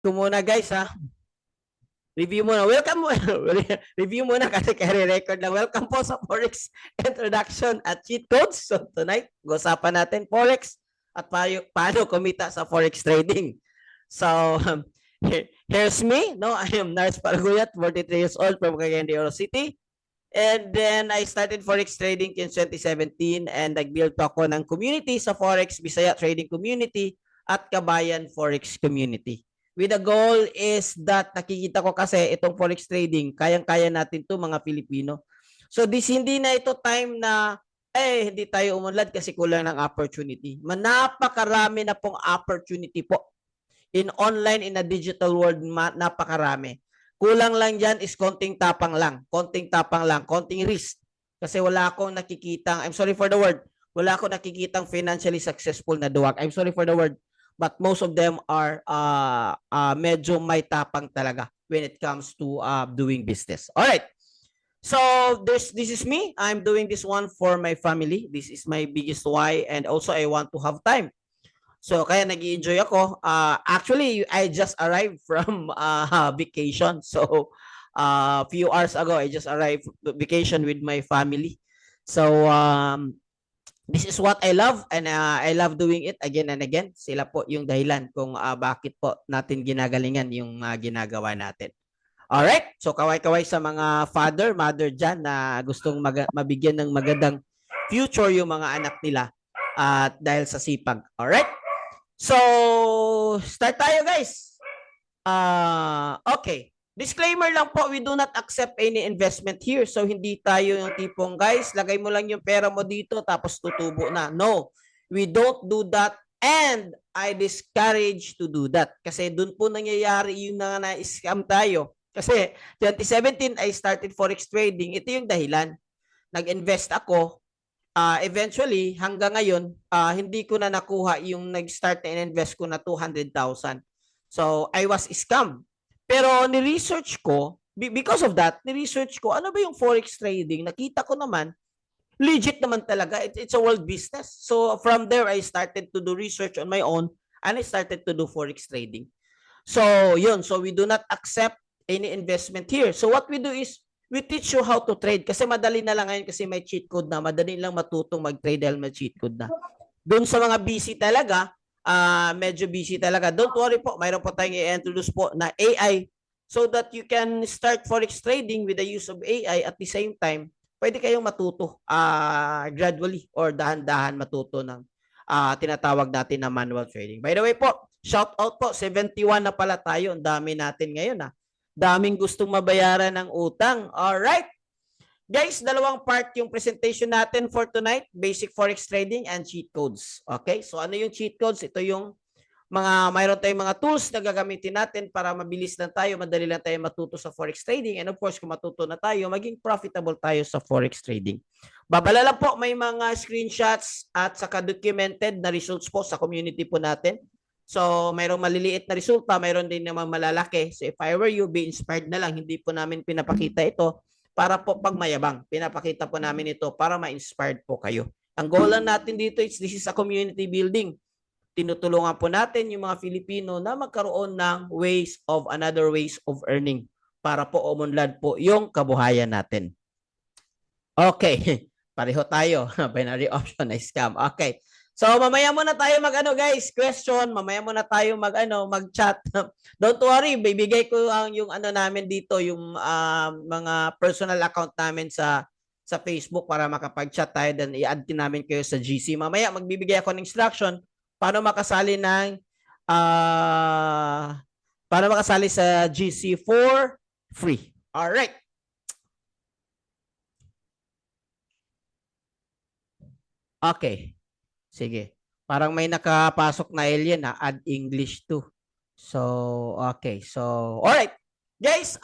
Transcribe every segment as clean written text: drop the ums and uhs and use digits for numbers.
Ito muna guys ha. Review muna. Welcome mo. Review muna kasi kare-record lang. Welcome po sa Forex Introduction at Cheat Codes. So tonight, usapan natin Forex at paano kumita sa Forex trading. So here's me. No, I am Nars Paraguyat, 43 years old from Cagayan de Oro City. And then I started Forex trading in 2017 and nag-build pa ako ng community sa Forex Bisaya Trading Community at Kabayan Forex Community. With the goal is that nakikita ko kasi itong Forex trading, kayang-kaya natin to mga Pilipino. So hindi na ito time na hindi tayo umunlad kasi kulang ng opportunity. Napakarami na pong opportunity po. In online, in a digital world, napakarami. Kulang lang dyan is konting tapang lang, konting risk. Kasi wala akong nakikitang, I'm sorry for the word, wala akong nakikitang financially successful na duwag. I'm sorry for the word, but most of them are medyo may tapang talaga when it comes to doing business. All right. So this is me. I'm doing this one for my family. This is my biggest why, and also I want to have time. So kaya nag-enjoy ako. Actually, I just arrived from vacation. So a few hours ago, I just arrived vacation with my family. So this is what I love, and I love doing it again and again. Sila po yung dahilan kung bakit po natin ginagalingan yung ginagawa natin. Alright, so kaway-kaway sa mga father, mother dyan na gustong mabigyan ng magandang future yung mga anak nila dahil sa sipag. Alright, so start tayo guys. Okay. Disclaimer lang po, we do not accept any investment here. So, hindi tayo yung tipong, guys, lagay mo lang yung pera mo dito tapos tutubo na. No, we don't do that and I discourage to do that. Kasi dun po nangyayari yung na-scam tayo. Kasi 2017, I started Forex trading. Ito yung dahilan. Nag-invest ako. Eventually, hanggang ngayon, hindi ko na nakuha yung nag-start na invest ko na 200,000. So, I was scammed. Pero ni-research ko, because of that, ni-research ko, ano ba yung Forex trading? Nakita ko naman, legit naman talaga. It's a world business. So from there, I started to do research on my own and I started to do Forex trading. So yun, so we do not accept any investment here. So what we do is, we teach you how to trade. Kasi madali na lang ngayon kasi may cheat code na. Madali lang matutong mag-trade dahil may cheat code na. Doon sa mga busy talaga, medyo busy talaga. Don't worry po, mayroon po tayong i-introduce po na AI so that you can start Forex trading with the use of AI at the same time, pwede kayong matuto gradually or dahan-dahan matuto ng tinatawag natin na manual trading. By the way po, shout out po, 71 na pala tayo. Ang dami natin ngayon Daming gustong mabayaran ng utang. Alright. Guys, dalawang part yung presentation natin for tonight, basic Forex trading and cheat codes. Okay? So ano yung cheat codes? Ito yung mayroon tayong mga tools na gagamitin natin para mabilis lang tayo, madali lang tayo matuto sa Forex trading. And of course, kung matuto na tayo, maging profitable tayo sa Forex trading. Babala lang po, may mga screenshots at saka documented na results po sa community po natin. So, mayroong maliliit na resulta, mayroon din naman malalaki. So, if I were you, be inspired na lang. Hindi po namin pinapakita ito para po pagmayabang. Pinapakita po namin ito para ma-inspired po kayo. Ang goal lang natin dito is this is a community building. Tinutulungan po natin yung mga Filipino na magkaroon ng another ways of earning para po umunlad po yung kabuhayan natin. Okay, pareho tayo. Binary option na scam. Okay. So mamaya muna tayo guys, question, mamaya muna tayo mag-chat. Don't worry, bibigay ko yung namin dito, yung mga personal account namin sa Facebook para makapag-chat tayo, then i-add din namin kayo sa GC. Mamaya magbibigay ako ng instruction paano makasali sa GC for free. All right. Okay. Sige. Parang may nakapasok na alien add English to. So, okay. So, all right. Guys,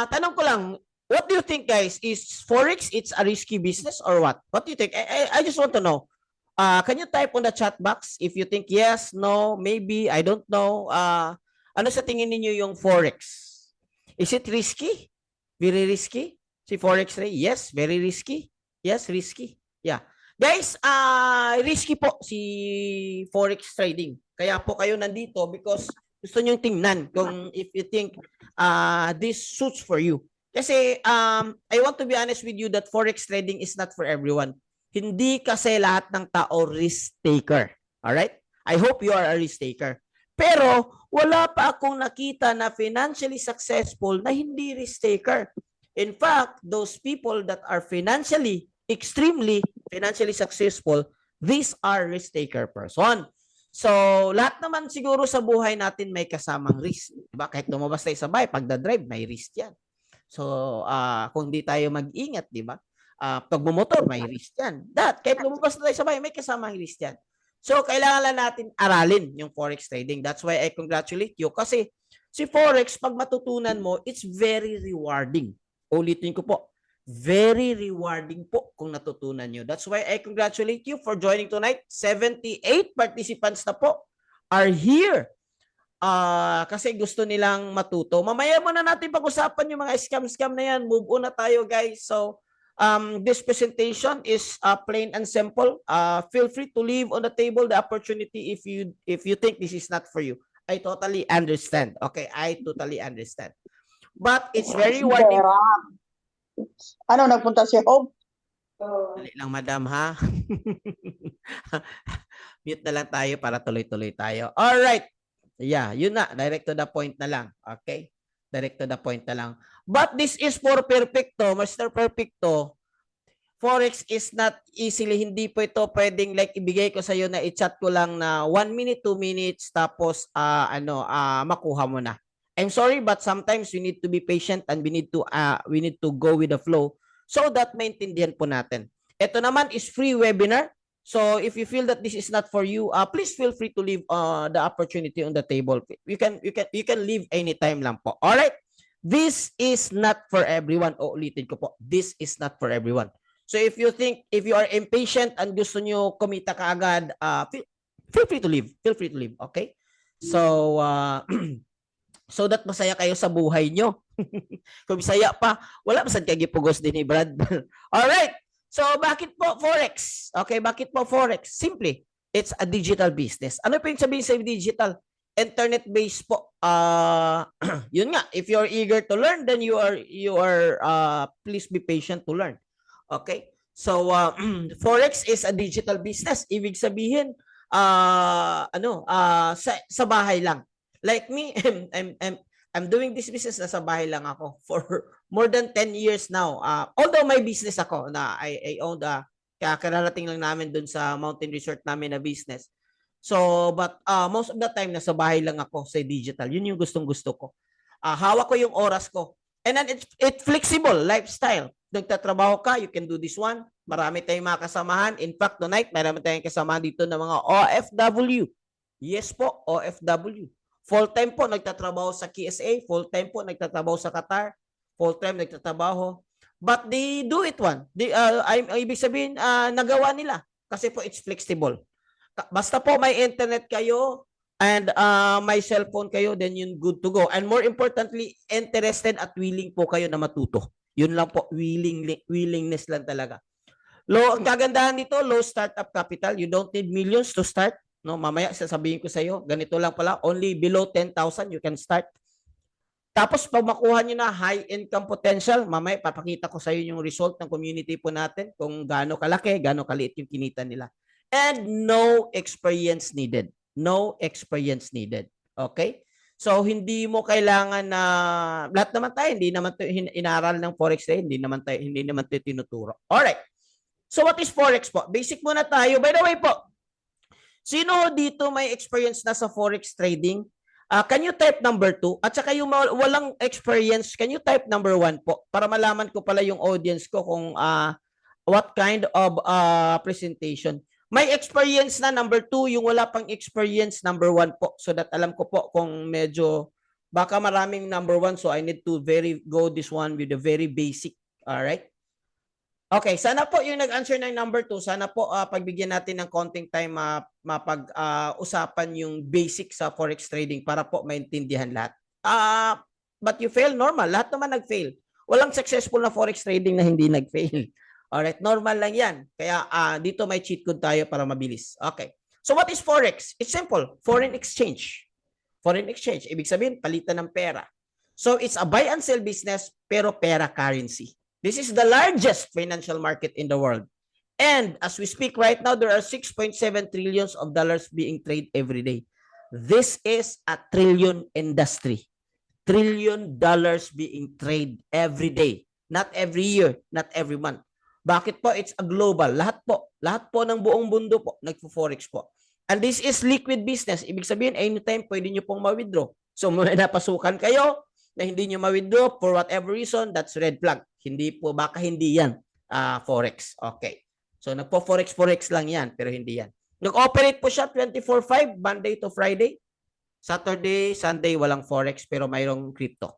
tanong ko lang, what do you think guys? Is Forex it's a risky business or what? What do you think? I just want to know. Can you type on the chat box if you think yes, no, maybe, I don't know. Ano sa tingin niyo yung Forex? Is it risky? Very risky? Si Forex Ray? Yes, very risky. Yes, risky. Yeah. Guys, risky po si Forex trading. Kaya po kayo nandito because gusto nyo tingnan kung if you think this suits for you. Kasi I want to be honest with you that forex trading is not for everyone. Hindi kasi lahat ng tao risk taker. Alright? I hope you are a risk taker. Pero wala pa akong nakita na financially successful na hindi risk taker. In fact, those people that are extremely financially successful, these are risk taker person. So, lahat naman siguro sa buhay natin may kasamang risk. Diba? Kahit lumabas tayo sa bahay, pagdadrive, may risk yan. So, kung di tayo mag-ingat, di ba? Pag bumotor, may risk yan. Kahit lumabas tayo sa bahay, may kasamang risk yan. So, kailangan lang natin aralin yung forex trading. That's why I congratulate you. Kasi si forex, pag matutunan mo, it's very rewarding. Ulitin ko po, very rewarding po kung natutunan nyo. That's why I congratulate you for joining tonight. 78 participants na po are here. Kasi gusto nilang matuto. Mamaya muna natin pag-usapan yung mga scam na yan. Move on na tayo, guys. So, this presentation is plain and simple. Feel free to leave on the table the opportunity if you think this is not for you. I totally understand. Okay, I totally understand. But it's very rewarding. Ano, nagpunta si Hope? Dali lang, madam, ha? Mute na lang tayo para tuloy-tuloy tayo. Alright. Yeah, yun na. Direct to the point na lang. Okay? Direct to the point na lang. But this is for Perfecto. Mr. Perfecto, forex is not easily, hindi po ito pwedeng like ibigay ko sa iyo na i-chat ko lang na 1 minute, 2 minutes, tapos makuha mo na. I'm sorry, but sometimes we need to be patient and we need to go with the flow so that maintindihan po natin. Ito naman is free webinar. So if you feel that this is not for you, please feel free to leave the opportunity on the table. You can leave anytime lang po. All right? This is not for everyone. Ulitin ko po. This is not for everyone. So if you are impatient and gusto nyo kumita kaagad, feel free to leave. Feel free to leave. Okay? So so that masaya kayo sa buhay nyo. Kung masaya pa, wala masad kagipugos din ni Brad. Alright. So, bakit po Forex? Okay, bakit po Forex? Simply, it's a digital business. Ano po yung sabihin sa digital? Internet-based po. Yun nga, if you're eager to learn, then you are please be patient to learn. Okay? So, Forex is a digital business. Ibig sabihin, sa bahay lang. Like me, I'm doing this business nasa bahay lang ako for more than 10 years now. Although may business ako na I owned, kararating lang namin dun sa mountain resort namin na business. So, but most of the time nasa bahay lang ako sa digital. Yun yung gustong-gusto ko. Hawak ko yung oras ko. And then it's flexible lifestyle. Nagtatrabaho ka, you can do this one. Marami tayong mga kasamahan. In fact, tonight, marami tayong kasamahan dito ng mga OFW. Yes po, OFW. Full-time po nagtatrabaho sa KSA, full-time po nagtatrabaho sa Qatar, full-time nagtatrabaho. But they do it one. Ibig sabihin, nagawa nila. Kasi po it's flexible. Basta po may internet kayo and may cellphone kayo, then yun good to go. And more importantly, interested at willing po kayo na matuto. Yun lang po, willingness lang talaga. Ang kagandahan nito, low startup capital. You don't need millions to start. No, mamaya sasabihin ko sa iyo, ganito lang pala, only below 10,000 you can start. Tapos pag makuha niyo na high income potential, mamaya papakita ko sa iyo yung result ng community po natin, kung gaano kalaki, gaano kaliit yung kinita nila. And no experience needed. No experience needed. Okay? So hindi mo kailangan na lahat naman tayo, hindi naman inaral ng forex tayo, hindi naman tayo tinuturo. All right. So what is forex po? Basic muna tayo. By the way po, sino dito may experience na sa forex trading? Can you type number 2? At saka yung walang experience, can you type number 1 po? Para malaman ko pala yung audience ko kung what kind of presentation. May experience na number 2, yung wala pang experience number 1 po. So that alam ko po kung medyo baka maraming number 1, so I need to go this one with the very basic. Alright? Okay, sana po yung nag-answer ng number 2, sana po pagbigyan natin ng konting time mapag-usapan yung basic sa forex trading para po maintindihan lahat. But you fail, normal. Lahat naman nag-fail. Walang successful na forex trading na hindi nag-fail. Alright, normal lang yan. Kaya dito may cheat code tayo para mabilis. Okay. So what is forex? It's simple. Foreign exchange. Foreign exchange, ibig sabihin, palitan ng pera. So it's a buy and sell business, pero pera currency. This is the largest financial market in the world. And as we speak right now, there are 6.7 trillions of dollars being traded every day. This is a trillion industry. $1 trillion being traded every day. Not every year, not every month. Bakit po? It's a global. Lahat po ng buong mundo po, nagpo-forex po. And this is liquid business. Ibig sabihin, anytime pwede nyo pong ma-withdraw. So, may napasukan kayo na hindi nyo ma-withdraw for whatever reason, that's red flag. Hindi po, baka hindi yan forex. Okay. So, nagpo-forex lang yan, pero hindi yan. Nag-operate po siya 24/5, Monday to Friday. Saturday, Sunday, walang forex, pero mayroong crypto.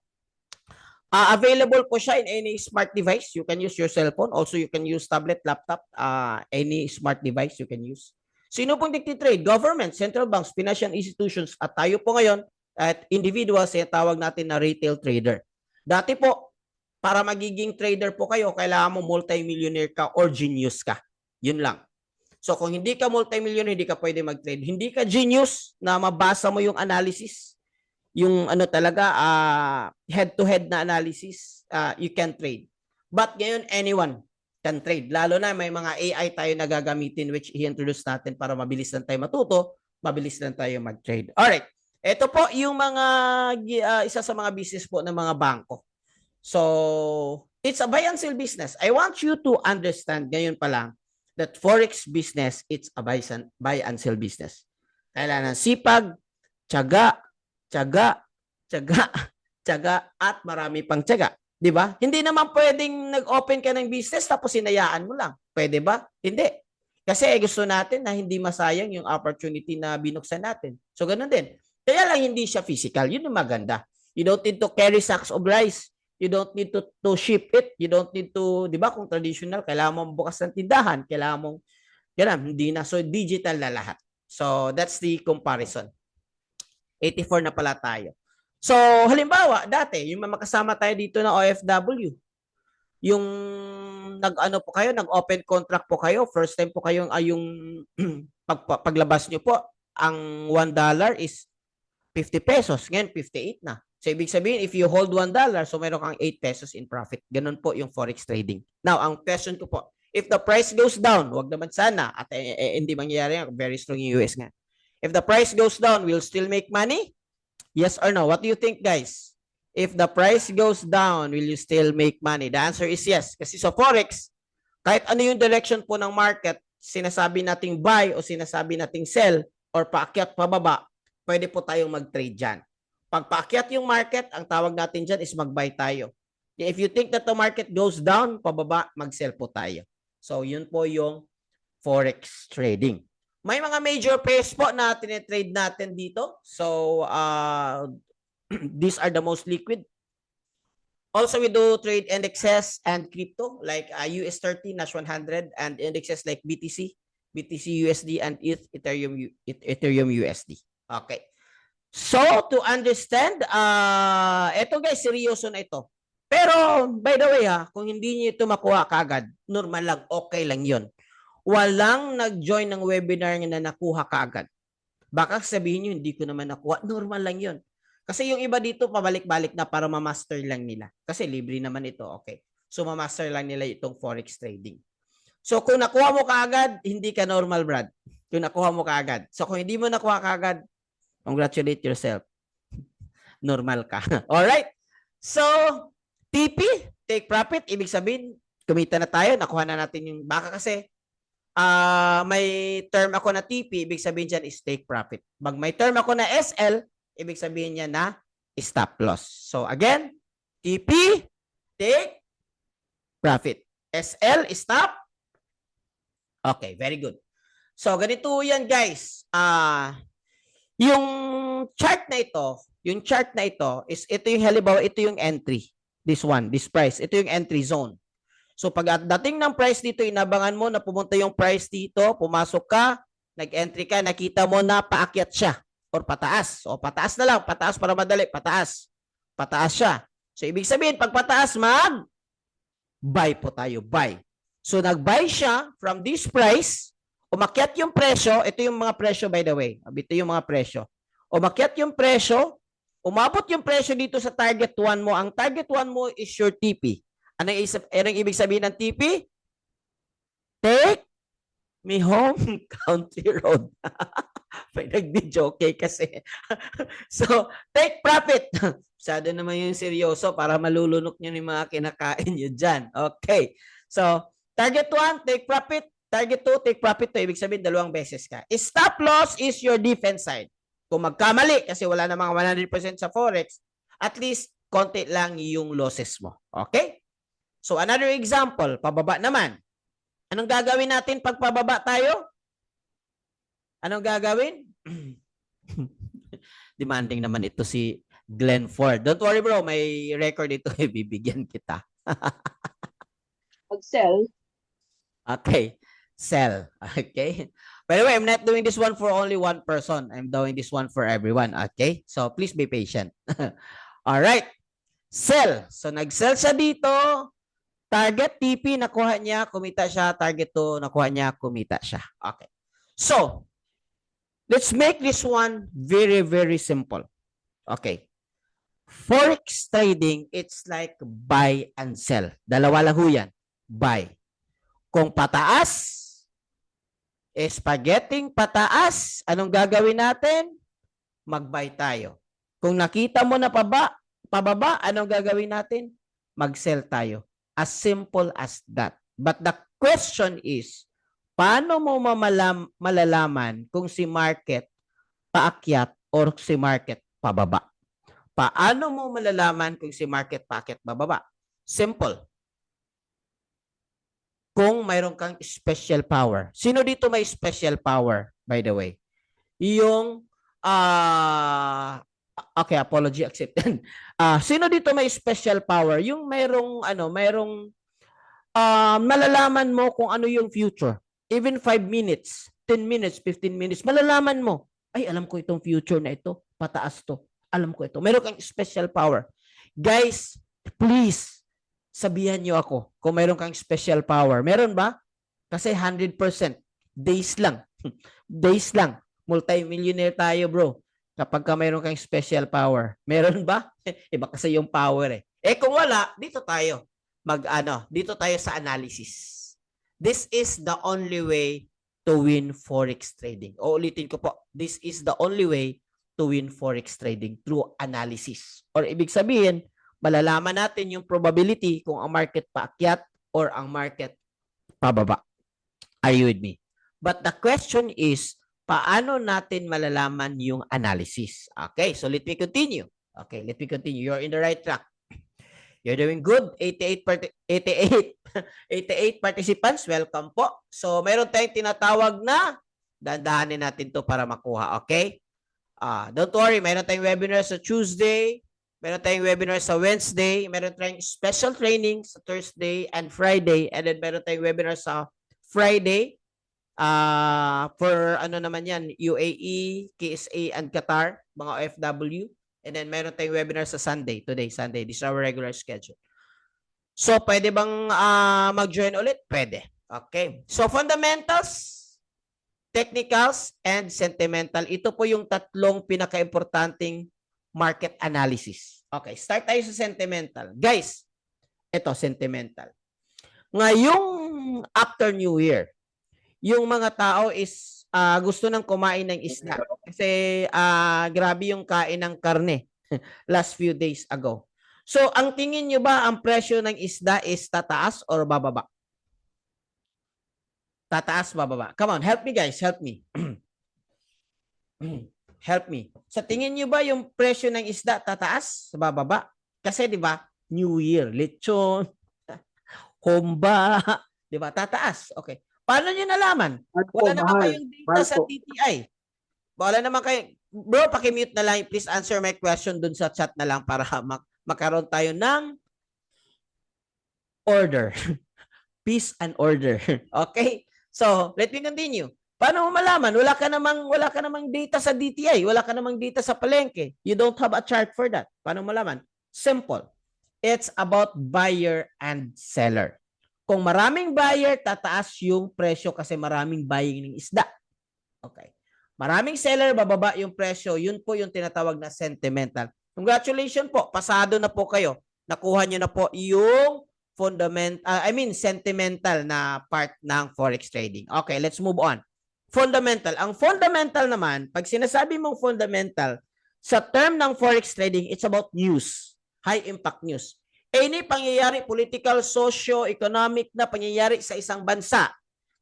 Available po siya in any smart device. You can use your cell phone. Also, you can use tablet, laptop, any smart device you can use. Sino pong nagtitrade? Government, central banks, financial institutions, at tayo po ngayon, at individuals, tawag natin na retail trader. Dati po, para magiging trader po kayo, kailangan mo multi-millionaire ka or genius ka. Yun lang. So kung hindi ka multi-millionaire, hindi ka pwede mag-trade. Hindi ka genius na mabasa mo yung analysis, yung ano talaga, head-to-head na analysis, you can trade. But ngayon, anyone can trade. Lalo na may mga AI tayo na gagamitin which i-introduce natin para mabilis lang tayo matuto, mabilis lang tayo mag-trade. Alright. Ito po yung mga, isa sa mga business po ng mga bangko. So, it's a buy and sell business. I want you to understand ngayon pa lang that forex business, it's a buy and sell business. Kailangan sipag, tiyaga, at marami pang tiyaga. Di ba? Hindi naman pwedeng nag-open ka ng business tapos hinayaan mo lang. Pwede ba? Hindi. Kasi gusto natin na hindi masayang yung opportunity na binuksan natin. So, ganun din. Kaya lang hindi siya physical. Yun yung maganda. You don't need to carry sacks of rice. You don't need to ship it. You don't need to, di ba, kung traditional, kailangan mong bukas ng tindahan. Kailangan mong, yan, hindi na. So, digital na lahat. So, that's the comparison. 84 na pala tayo. So, halimbawa, dati, yung makasama tayo dito na OFW, yung nag-ano po kayo, nag-open contract po kayo, first time po kayong, yung paglabas nyo po, ang $1 is 50 pesos. Ngayon, 58 na. So, ibig sabihin, if you hold $1, so meron kang 8 pesos in profit. Ganun po yung forex trading. Now, ang question ko po, if the price goes down, wag naman sana, at hindi mangyayari yan, very strong yung US nga. If the price goes down, we'll still make money? Yes or no? What do you think, guys? If the price goes down, will you still make money? The answer is yes. Kasi sa forex, kahit ano yung direction po ng market, sinasabi nating buy o sinasabi nating sell or paakyat pababa, pwede po tayong mag-trade dyan. Pag paakyat yung market, ang tawag natin dyan is mag-buy tayo. If you think that the market goes down, pababa, mag-sell po tayo. So, yun po yung forex trading. May mga major pairs po na tinitrade natin dito. So, these are the most liquid. Also, we do trade indexes and crypto like US30, Nash 100, and indexes like BTC, BTC USD, and Ethereum USD. Okay. So, to understand, ito guys, seryoso na ito. Pero, by the way kung hindi niyo ito makuha kaagad, normal lang, okay lang yon. Walang nag-join ng webinar na nakuha kaagad. Baka sabihin niyo, hindi ko naman nakuha, normal lang yon. Kasi yung iba dito, pabalik-balik na para ma-master lang nila. Kasi libre naman ito, okay. So, ma-master lang nila itong forex trading. So, kung nakuha mo kaagad, hindi ka normal, Brad. Kung nakuha mo kaagad. So, kung hindi mo nakuha kaagad, congratulate yourself. Normal ka. Alright? So, TP, take profit. Ibig sabihin, kumita na tayo. Nakuha na natin yung baka kasi may term ako na TP. Ibig sabihin dyan is take profit. Pag may term ako na SL, ibig sabihin niya na stop loss. So, again, TP, take profit. SL, stop. Okay, very good. So, ganito yan, guys. Yung chart na ito is ito yung halimbawa, ito yung entry. This one, this price. Ito yung entry zone. So pag dating ng price dito, inabangan mo na pumunta yung price dito, pumasok ka, nag-entry ka, nakita mo na paakyat siya or pataas. O pataas na lang, pataas para madali, pataas. Pataas siya. So ibig sabihin, pag pataas, buy po tayo, buy. So nag-buy siya from this price, umakyat yung presyo, ito yung mga presyo by the way. Ito yung mga presyo. Umakyat yung presyo, umabot yung presyo dito sa target 1 mo. Ang target 1 mo is your TP. Anong ibig sabihin ng TP? Take me home, country road. May nag-video, okay kasi. So, take profit. Masyado naman yung seryoso para malulunok nyo yung mga kinakain nyo dyan. Okay. So, target 1, take profit. Target 2, take profit. To ibig sabihin, 2 beses ka. Stop loss is your defense side. Kung magkamali, kasi wala namang 100% sa Forex, at least, konti lang yung losses mo. Okay? So, another example, pababa naman. Anong gagawin natin pag pababa tayo? Anong gagawin? Demanding naman ito si Glenn Ford. Don't worry bro, may record ito. Bibigyan kita. Mag-sell. Okay. Sell. Okay. By the way, I'm not doing this one for only one person. I'm doing this one for everyone. Okay. So please be patient. All right. Sell. So nag-sell siya dito. Target TP, nakuha niya, kumita siya. Target 2, nakuha niya, kumita siya. Okay. So, let's make this one very, very simple. Okay. Forex trading, it's like buy and sell. Dalawa lang ho yan. Buy. Kung pataas, spaghetti pataas, anong gagawin natin? Mag-buy tayo. Kung nakita mo na pababa, anong gagawin natin? Mag-sell tayo. As simple as that. But the question is, paano mo malalaman kung si market paakyat or si market pababa? Paano mo malalaman kung si market paakyat bababa? Simple. Kung mayroon kang special power. Sino dito may special power, by the way? Yung okay, apology accepted. Sino dito may special power? Yung mayroong malalaman mo kung ano yung future. Even 5 minutes, 10 minutes, 15 minutes, malalaman mo. Ay, alam ko itong future na ito. Pataas to. Alam ko ito. Meron kang special power. Guys, please, sabihan nyo ako kung meron kang special power. Meron ba? Kasi 100%. Days lang. Days lang. Multi-millionaire tayo, bro. Kapag ka mayroon kang special power. Meron ba? Iba kasi yung power eh. Eh kung wala, dito tayo. Dito tayo sa analysis. This is the only way to win Forex trading. O ulitin ko po. This is the only way to win Forex trading through analysis. Or ibig sabihin, malalaman natin yung probability kung ang market paakyat or ang market pababa. Are you with me? But the question is, paano natin malalaman yung analysis? Okay, so let me continue. Okay, let me continue. You're in the right track. You're doing good. 88 participants. Welcome po. So, mayroon tayong tinatawag na dandahanin natin to para makuha. Okay? Don't worry. Mayroon tayong webinar sa Tuesday. Meron tayong webinar sa Wednesday. Meron tayong special training sa Thursday and Friday. And then meron tayong webinar sa Friday. For ano naman yan, UAE, KSA, and Qatar, mga OFW. And then meron tayong webinar sa Sunday, today, Sunday. This is our regular schedule. So, pwede bang mag-join ulit? Pwede. Okay. So, fundamentals, technicals, and sentimental. Ito po yung tatlong pinaka-importanting market analysis. Okay, start tayo sa sentimental. Guys, ito, sentimental. Ngayong after New Year, yung mga tao is gusto nang kumain ng isda. Kasi grabe yung kain ng karne last few days ago. So, ang tingin nyo ba ang presyo ng isda is tataas or bababa? Tataas, bababa. Come on, help me guys, help me. Help me. Sa tingin nyo ba yung presyo ng isda tataas, bababa? Kasi 'di ba, New Year, lechon, humba, 'di ba? Tataas. Okay. Paano nyo nalaman? Wala naman kayong data sa TTI. Wala naman kayo. Bro, pakimute na lang. Please answer my question dun sa chat na lang para makaroon tayo ng order. Peace and order. Okay? So, let me continue. Paano mo malaman? Wala ka namang data sa DTI. Wala ka namang data sa palengke. You don't have a chart for that. Paano mo malaman? Simple. It's about buyer and seller. Kung maraming buyer, tataas yung presyo kasi maraming buying ng isda. Okay. Maraming seller, bababa yung presyo. Yun po yung tinatawag na sentimental. Congratulations po. Pasado na po kayo. Nakuha nyo na po yung sentimental na part ng forex trading. Okay, let's move on. Fundamental. Ang fundamental naman, pag sinasabi mong fundamental, sa term ng forex trading, it's about news. High impact news. Any pangyayari, political, socio-economic na pangyayari sa isang bansa.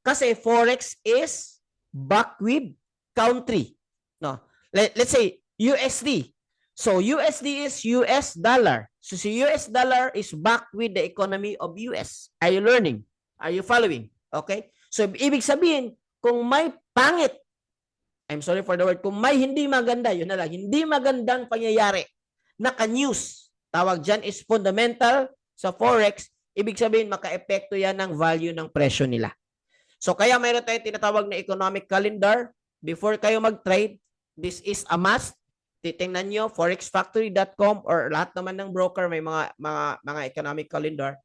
Kasi forex is back with country. No. Let's say USD. So USD is US dollar. So si US dollar is back with the economy of US. Are you learning? Are you following? Okay? So ibig sabihin, kung may pangit, I'm sorry for the word, kung may hindi maganda, yun na lang, hindi magandang pangyayari, naka-news, tawag dyan is fundamental sa forex, ibig sabihin maka-epekto yan ng value ng presyo nila. So kaya mayroon tayong tinatawag na economic calendar. Before kayo mag-trade, this is a must. Titingnan nyo, forexfactory.com or lahat naman ng broker may mga economic calendar.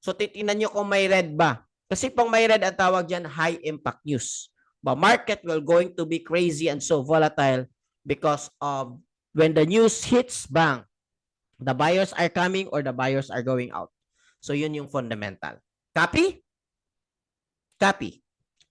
So titingnan nyo kung may red ba. Kasi pang may red ang tawag dyan, high impact news. The market will going to be crazy and so volatile because of when the news hits, bang, the buyers are coming or the buyers are going out. So yun yung fundamental. Copy? Copy.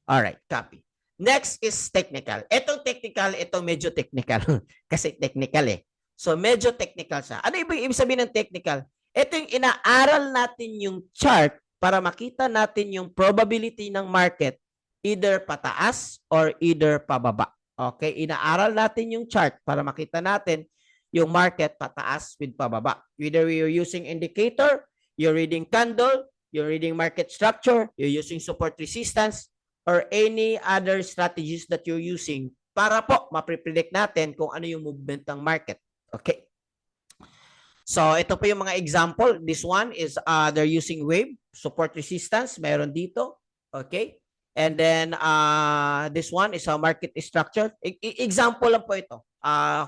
All right, copy. Next is technical. Itong technical, ito medyo technical. Kasi technical eh. So medyo technical siya. Ano ibig sabihin ng technical? Ito yung inaaral natin yung chart para makita natin yung probability ng market either pataas or either pababa. Okay? Inaaral natin yung chart para makita natin yung market pataas with pababa. Either you're using indicator, you're reading candle, you're reading market structure, you're using support resistance, or any other strategies that you're using para po maprepredict natin kung ano yung movement ng market. Okay. So, ito po yung mga example. This one is they're using wave, support resistance, meron dito. Okay. And then, this one is a market structure. Example lang po ito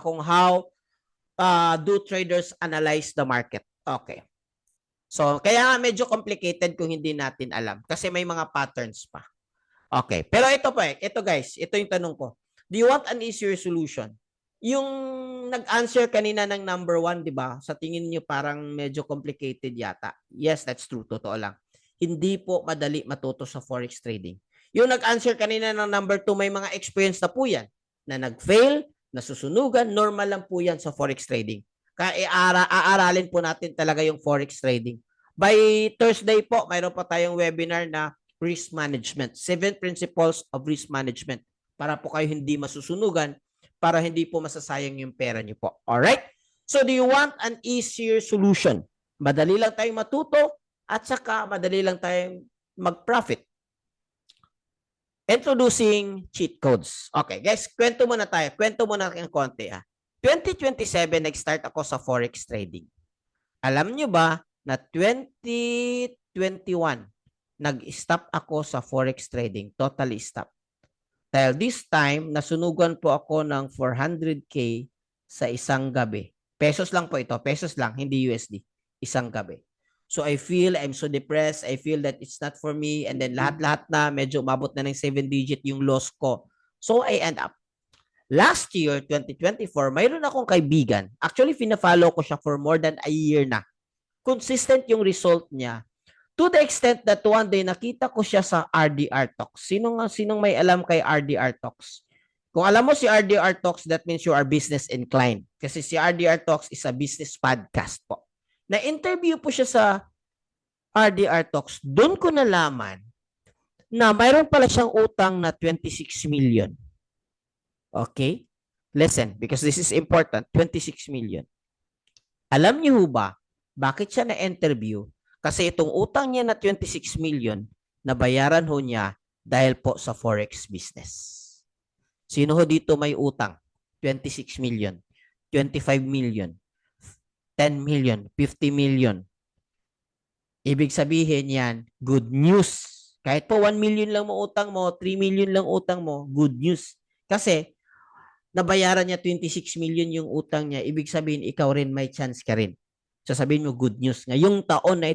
kung how do traders analyze the market. Okay. So, kaya medyo complicated kung hindi natin alam kasi may mga patterns pa. Okay. Pero ito pa ito guys, ito yung tanong ko. Do you want an easier solution? Yung nag-answer kanina ng number 1, di ba? Sa tingin niyo parang medyo complicated yata. Yes, that's true. Totoo lang. Hindi po madali matuto sa forex trading. Yung nag-answer kanina ng number 2, may mga experience na po yan. Na nag-fail, nasusunugan, normal lang po yan sa forex trading. Kaya aaralin po natin talaga yung forex trading. By Thursday po, mayroon pa tayong webinar na risk management. 7 principles of risk management. Para po kayo hindi masusunugan, para hindi po masasayang yung pera niyo po. Alright? So, do you want an easier solution? Madali lang tayong matuto at saka madali lang tayong mag-profit. Introducing cheat codes. Okay, guys, kwento muna tayo. Kwento muna ng konti. 2027, nag-start ako sa forex trading. Alam nyo ba na 2021, nag-stop ako sa forex trading. Totally stop. Dahil this time, nasunugan po ako ng 400K sa isang gabi. Pesos lang po ito. Pesos lang, hindi USD. Isang gabi. So I feel I'm so depressed. I feel that it's not for me. And then lahat-lahat na medyo umabot na ng 7-digit yung loss ko. So I end up. Last year, 2024, mayroon akong kaibigan. Actually, fina-follow ko siya for more than a year na. Consistent yung result niya. To the extent that one day nakita ko siya sa RDR Talks. Sinong may alam kay RDR Talks? Kung alam mo si RDR Talks, that means you are business inclined. Kasi si RDR Talks is a business podcast po. Na-interview po siya sa RDR Talks. Doon ko nalaman na mayroon pala siyang utang na 26 million. Okay? Listen, because this is important. 26 million. Alam niyo ba bakit siya na-interview? Kasi itong utang niya na 26 million, nabayaran ho niya dahil po sa forex business. Sino ho dito may utang? 26 million, 25 million, 10 million, 50 million. Ibig sabihin yan, good news. Kahit po 1 million lang mo utang mo, 3 million lang utang mo, good news. Kasi nabayaran niya 26 million yung utang niya, ibig sabihin ikaw rin may chance ka rin. Sasabihin mo good news. Ngayong taon na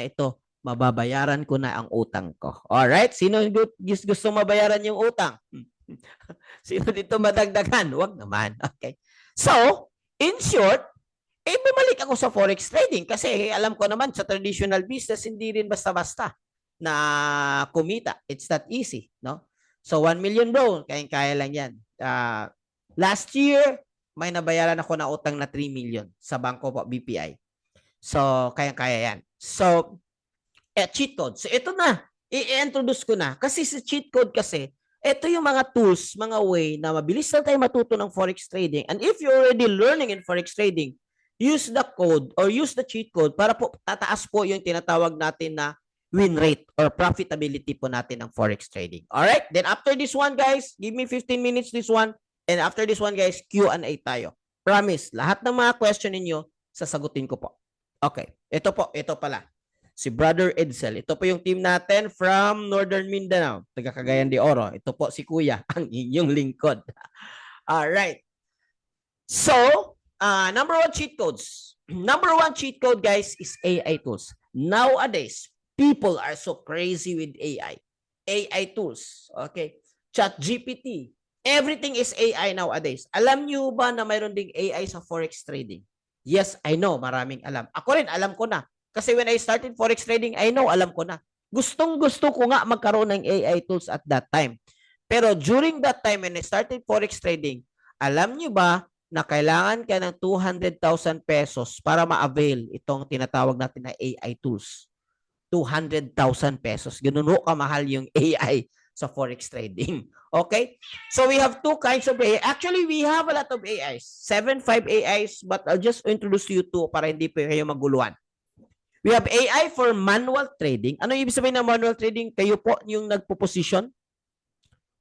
ito, mababayaran ko na ang utang ko. Alright? Sino gusto mabayaran yung utang? Sino dito madagdagan? Wag naman. Okay. So, in short, bumalik ako sa forex trading kasi alam ko naman sa traditional business hindi rin basta-basta na kumita. It's not easy, no? So 1 million bro, kaya lang 'yan. Last year may nabayaran ako na utang na 3 million sa bangko po BPI. So kaya 'yan. So cheat code. So ito na, i-introduce ko na kasi sa cheat code kasi ito yung mga tools, mga way na mabilis lang tayo matuto ng forex trading. And if you're already learning in forex trading, use the code or use the cheat code para po tataas po yung tinatawag natin na win rate or profitability po natin ng forex trading. Alright? Then after this one, guys, give me 15 minutes this one. And after this one, guys, Q&A tayo. Promise, lahat ng mga question ninyo, sasagutin ko po. Okay. Ito po, ito pala. Si Brother Edsel. Ito po yung team natin from Northern Mindanao, taga Cagayan de Oro. Ito po si Kuya, ang inyong lingkod. Alright. So, number one cheat codes. Number one cheat code, guys, is AI tools. Nowadays, people are so crazy with AI. AI tools. Okay. ChatGPT. Everything is AI nowadays. Alam nyo ba na mayroon ding AI sa forex trading? Yes, I know. Maraming alam. Ako rin, alam ko na. Kasi when I started forex trading, I know, alam ko na. Gustong-gusto ko nga magkaroon ng AI tools at that time. Pero during that time when I started forex trading, alam nyo ba na kailangan ka ng 200,000 pesos para ma-avail itong tinatawag natin na AI tools? 200,000 pesos. Ganun ho kamahal yung AI sa forex trading. Okay? So we have two kinds of AI. Actually, we have a lot of AIs. 7-5 AIs, but I'll just introduce you to para hindi pa kayo maguluhan. We have AI for manual trading. Ano ibig sabihin ng manual trading? Kayo po yung nagpo-position,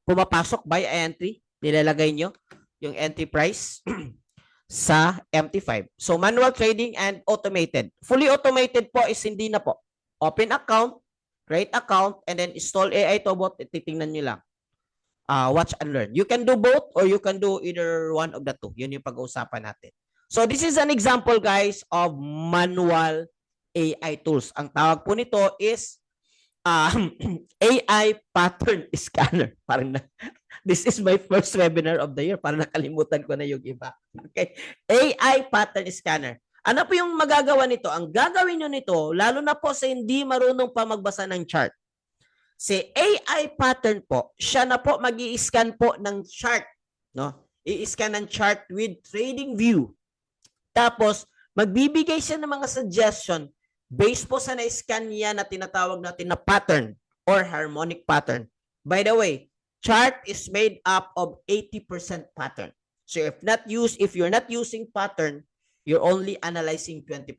pumapasok by entry, nilalagay nyo yung entry price sa MT5. So manual trading and automated. Fully automated po is hindi na po. Open account, create account, and then install AI to bot. Titingnan nyo lang. Watch and learn. You can do both or you can do either one of the two. Yun yung pag-uusapan natin. So this is an example, guys, of manual AI tools. Ang tawag po nito is AI pattern scanner. Parang this is my first webinar of the year. Parang nakalimutan ko na yung iba. Okay. AI pattern scanner. Ano po yung magagawa nito? Ang gagawin nyo nito, lalo na po sa hindi marunong pa magbasa ng chart. Si AI pattern po, siya na po mag-i-scan po ng chart. No? I-scan ng chart with trading view. Tapos, magbibigay siya ng mga suggestion based po sa na-scan niya na tinatawag natin na pattern or harmonic pattern. By the way, chart is made up of 80% pattern. So if you're not using pattern, you're only analyzing 20%.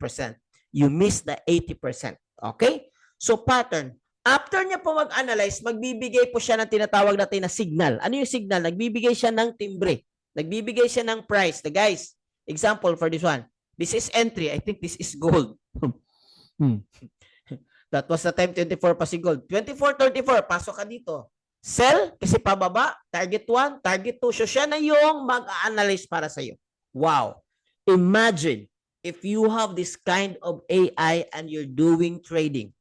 You miss the 80%. Okay? So pattern. After niya po mag-analyze, magbibigay po siya ng tinatawag natin na signal. Ano yung signal? Nagbibigay siya ng timbre. Nagbibigay siya ng price. The guys, example for this one. This is entry. I think this is gold. That was the time 24 pa si gold. 24.34, pasok ka dito. Sell kasi pababa, target 1, target 2. So siya na yung mag-analyze para sa iyo. Wow. Imagine if you have this kind of AI and you're doing trading.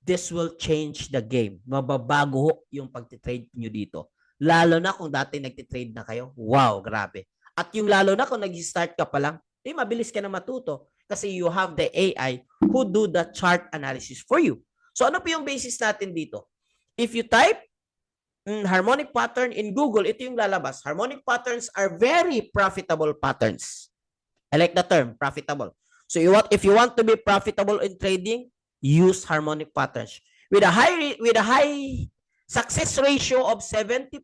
This will change the game. Mababago yung pagtitrade nyo dito. Lalo na kung dati nagtitrade na kayo. Wow, grabe. At yung lalo na kung nag-start ka pa lang, mabilis ka na matuto. Kasi you have the AI who do the chart analysis for you. So ano po yung basis natin dito? If you type harmonic pattern in Google, ito yung lalabas. Harmonic patterns are very profitable patterns. I like the term, profitable. So if you want to be profitable in trading, use harmonic patterns. With a high success ratio of 70%.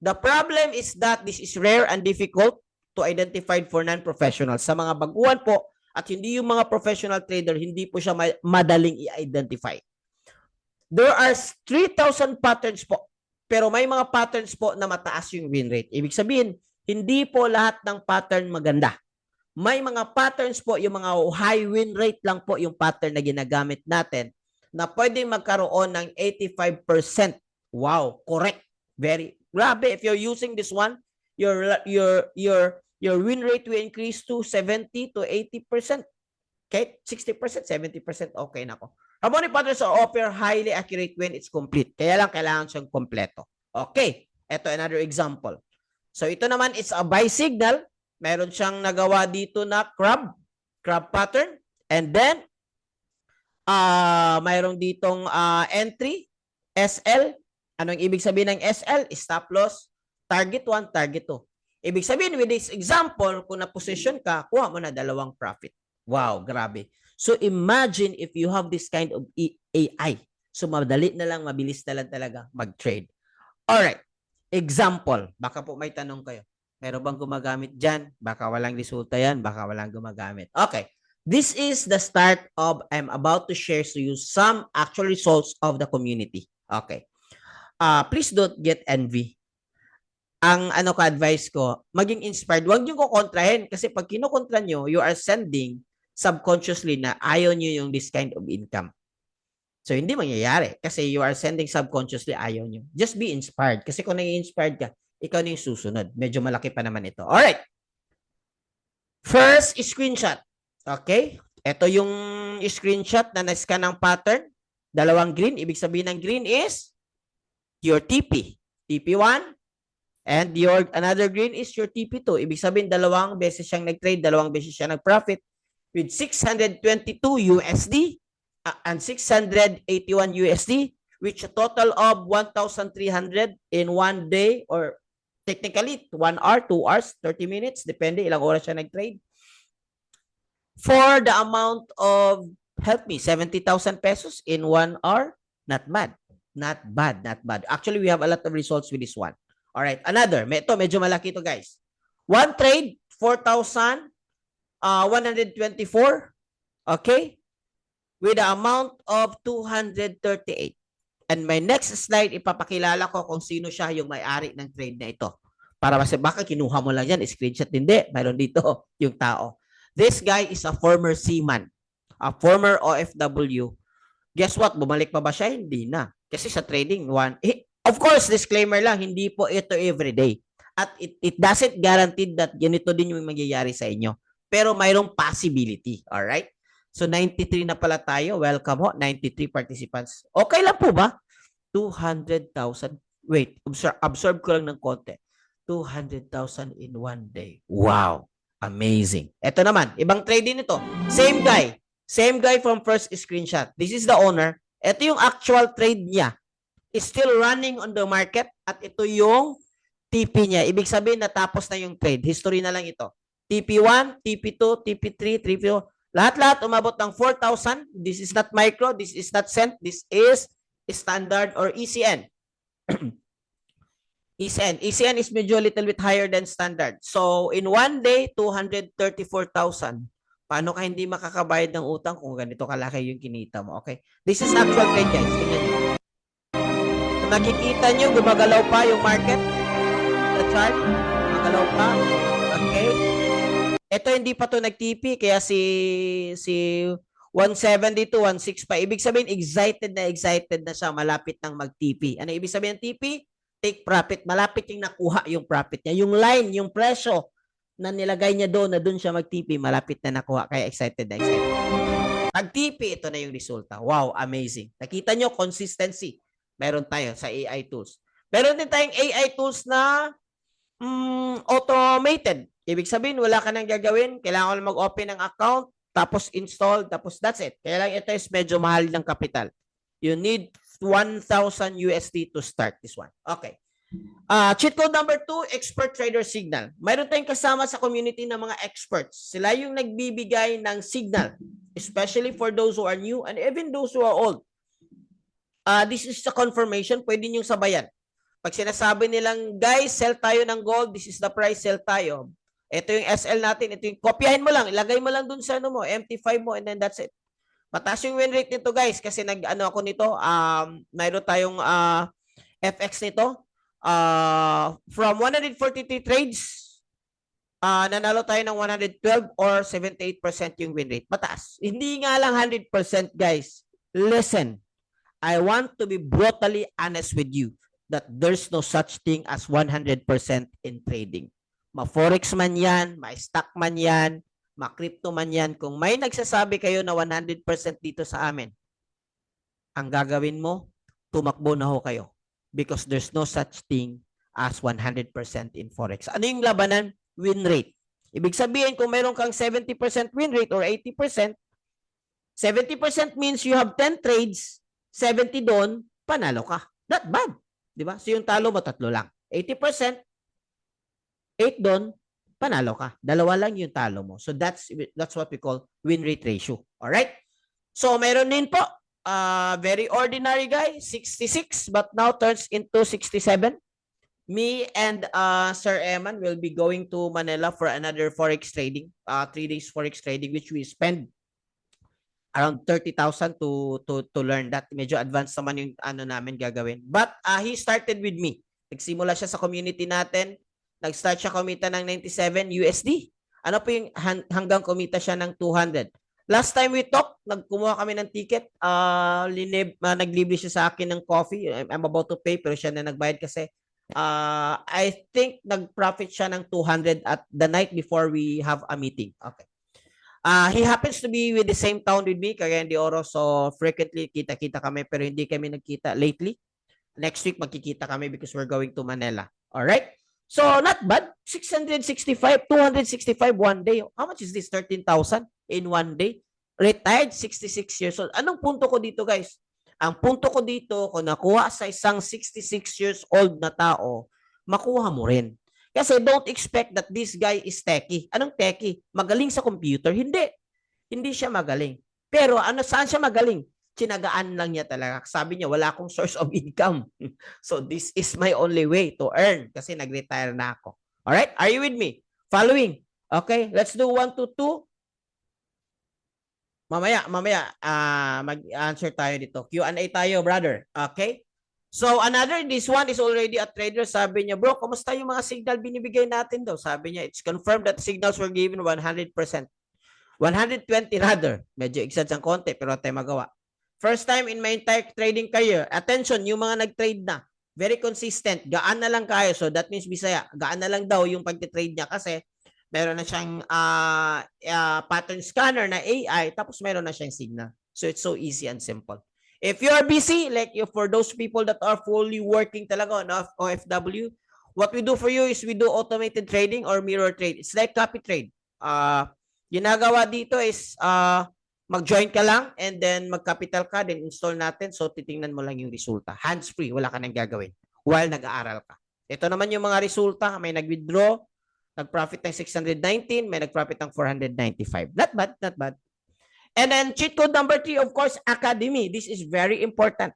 The problem is that this is rare and difficult to identify for non-professionals. Sa mga baguhan po, at hindi yung mga professional trader, hindi po siya madaling i-identify. There are 3,000 patterns po. Pero may mga patterns po na mataas yung win rate. Ibig sabihin, hindi po lahat ng pattern maganda. May mga patterns po, yung mga high win rate lang po yung pattern na ginagamit natin na pwedeng magkaroon ng 85%. Wow, correct. Very grabe. If you're using this one, your win rate will increase to 70 to 80%. Okay? 60%, 70%. Okay na ko. Harmonic patterns are offer highly accurate when it's complete. Kaya lang kailangan siyang kompleto. Okay. Ito another example. So ito naman is a buy signal. Meron siyang nagawa dito na crab pattern. And then, mayroong ditong entry, SL. Anong ibig sabihin ng SL? Stop loss, target 1, target 2. Ibig sabihin, with this example, kung na-position ka, kuha mo na dalawang profit. Wow, grabe. So imagine if you have this kind of AI. So madali na lang, mabilis na lang talaga mag-trade. Alright. Example. Baka po may tanong kayo. Meron bang gumagamit dyan? Baka walang resulta yan. Baka walang gumagamit. Okay. This is the start of, I'm about to share to you some actual results of the community. Okay. Please don't get envy. Ang advice ko, maging inspired. Huwag niyo kukontrahin kasi pag kinukontra nyo, you are sending subconsciously na ayaw nyo yung this kind of income. So, hindi mangyayari kasi you are sending subconsciously ayaw nyo. Just be inspired kasi kung nai-inspired ka, ikaw na yung susunod. Medyo malaki pa naman ito. Alright. First, screenshot. Okay? Ito yung screenshot na na-scan ng pattern. Dalawang green. Ibig sabihin ng green is your TP. TP1. And your another green is your TP2. Ibig sabihin, dalawang beses siyang nag-trade, dalawang beses siya nag-profit with 622 USD and 681 USD, which a total of 1,300 in 1 day or technically 1 hour, 2 hours, 30 minutes, depende ilang oras siya nag-trade. For the amount of, help me, 70,000 pesos in 1 hour, not bad. Not bad, not bad. Actually, we have a lot of results with this one. Alright, another. Ito, medyo malaki ito, guys. One trade, 4,124. Okay? With the amount of 238. And my next slide, ipapakilala ko kung sino siya yung may-ari ng trade na ito. Para kasi baka kinuha mo lang yan, screenshot. Hindi, mayroon dito yung tao. This guy is a former seaman. A former OFW. Guess what? Bumalik pa ba siya? Hindi na. Kasi sa trading, of course, disclaimer lang, hindi po ito everyday. At it doesn't guarantee that ganito din yung mangyayari sa inyo. Pero mayroong possibility. Alright? So, 93 na pala tayo. Welcome ho. 93 participants. Okay lang po ba? 200,000. Wait, absorb ko lang ng konti. 200,000 in 1 day. Wow. Amazing. Ito naman, ibang trade din ito. Same guy. Same guy from first screenshot. This is the owner. Ito yung actual trade niya. Is still running on the market at ito yung TP niya. Ibig sabihin natapos na yung trade. History na lang ito. TP1, TP2, TP3, TP4. Lahat-lahat umabot ng 4,000. This is not micro. This is not cent. This is standard or ECN. ECN. ECN is medyo a little bit higher than standard. So, in 1 day, 234,000. Paano ka hindi makakabayad ng utang kung ganito kalaki yung kinita mo? Okay? This is actual trade, guys. Tingnan nyo. Nakikita nyo, gumagalaw pa yung market. The chart, gumagalaw pa. Okay. Ito hindi pa to nag-TP, kaya si 170 to 16 pa. Ibig sabihin, excited na siya, malapit nang mag-TP. Ano ibig sabihin ng TP? Take profit. Malapit yung nakuha yung profit niya. Yung line, yung presyo na nilagay niya doon, na doon siya mag-TP, malapit na nakuha. Kaya excited na excited. Pag-TP, ito na yung resulta. Wow, amazing. Nakita nyo, consistency. Meron tayo sa AI tools. Meron din tayong AI tools na automated. Ibig sabihin, wala ka nang gagawin. Kailangan ko lang mag-open ng account, tapos install, tapos that's it. Kaya lang ito is medyo mahal ng capital. You need 1,000 USD to start this one. Okay. Cheat code number 2, expert trader signal. Mayroon tayong kasama sa community ng mga experts. Sila yung nagbibigay ng signal, especially for those who are new and even those who are old. This is the confirmation. Pwede nyo sabayan. Pag sinasabi nilang, guys, sell tayo ng gold. This is the price, sell tayo. Ito yung SL natin. Ito yung, kopyahin mo lang. Ilagay mo lang dun sa ano mo, MT5 mo, and then that's it. Mataas yung win rate nito, guys. Kasi nag-ano ako nito, mayroon tayong FX nito. From 143 trades, nanalo tayo ng 112 or 78% yung win rate. Mataas. Hindi nga lang 100%, guys. Listen. I want to be brutally honest with you that there's no such thing as 100% in trading. Ma-forex man yan, ma-stock man yan, ma-crypto man yan. Kung may nagsasabi kayo na 100% dito sa amin, ang gagawin mo, tumakbo na ho kayo. Because there's no such thing as 100% in Forex. Ano yung labanan? Win rate. Ibig sabihin, kung meron kang 70% win rate or 80%, 70% means you have 10 trades, 70 doon, panalo ka. Not bad. Di ba? So yung talo mo, 3 lang. 80%, 8 doon, panalo ka. 2 lang yung talo mo. So that's what we call win rate ratio. Alright? So meron din po, very ordinary guy, 66, but now turns into 67. Me and Sir Eman will be going to Manila for another Forex trading, 3 days Forex trading, which we spend around 30,000 to learn that. Medyo advanced naman yung ano namin gagawin. But he started with me. Nagsimula siya sa community natin. Nag-start siya kumita ng 97 USD. Ano po yung hanggang kumita siya ng 200. Last time we talked, nagkumuha kami ng ticket. Naglibre siya sa akin ng coffee. I'm about to pay pero siya na nagbayad kasi I think nag-profit siya ng 200 at the night before we have a meeting. Okay. He happens to be with the same town with me, Cagayan de Oro, so frequently kita-kita kami pero hindi kami nagkita lately. Next week magkikita kami because we're going to Manila. All right? So not bad. 665, 265 one day. How much is this? 13,000 in one day. Retired, 66 years old. Anong punto ko dito, guys? Ang punto ko dito, kung nakuha sa isang 66 years old na tao, makuha mo rin. Kasi don't expect that this guy is techie. Anong techie? Magaling sa computer? Hindi. Hindi siya magaling. Pero saan siya magaling? Tinagaan lang niya talaga. Sabi niya, wala akong source of income. So this is my only way to earn kasi nag-retire na ako. Alright? Are you with me? Following. Okay? Let's do 1 to 2. Mamaya, mag-answer tayo dito. Q&A tayo, brother. Okay? So, this one is already a trader. Sabi niya, bro, kumusta yung mga signal binibigay natin daw? Sabi niya, it's confirmed that signals were given 100%. 120 rather. Medyo exaggerate ang konti, pero tayo magawa. First time in my entire trading career. Attention, yung mga nag-trade na. Very consistent. Gaan na lang kayo. So, that means Bisaya. Gaan na lang daw yung pag-trade niya kasi meron na siyang pattern scanner na AI, tapos meron na siyang signal. So, it's so easy and simple. If you are busy, like for those people that are fully working talaga on OFW, what we do for you is we do automated trading or mirror trade. It's like copy trade. Ginagawa dito is mag-join ka lang and then mag-capital ka, then install natin. So, titingnan mo lang yung resulta. Hands-free, wala ka nang gagawin while nag-aaral ka. Ito naman yung mga resulta. May nag-withdraw, nag-profit ng 619, may nag-profit ng 495. Not bad, not bad. And then cheat code number 3, of course, Academy. This is very important.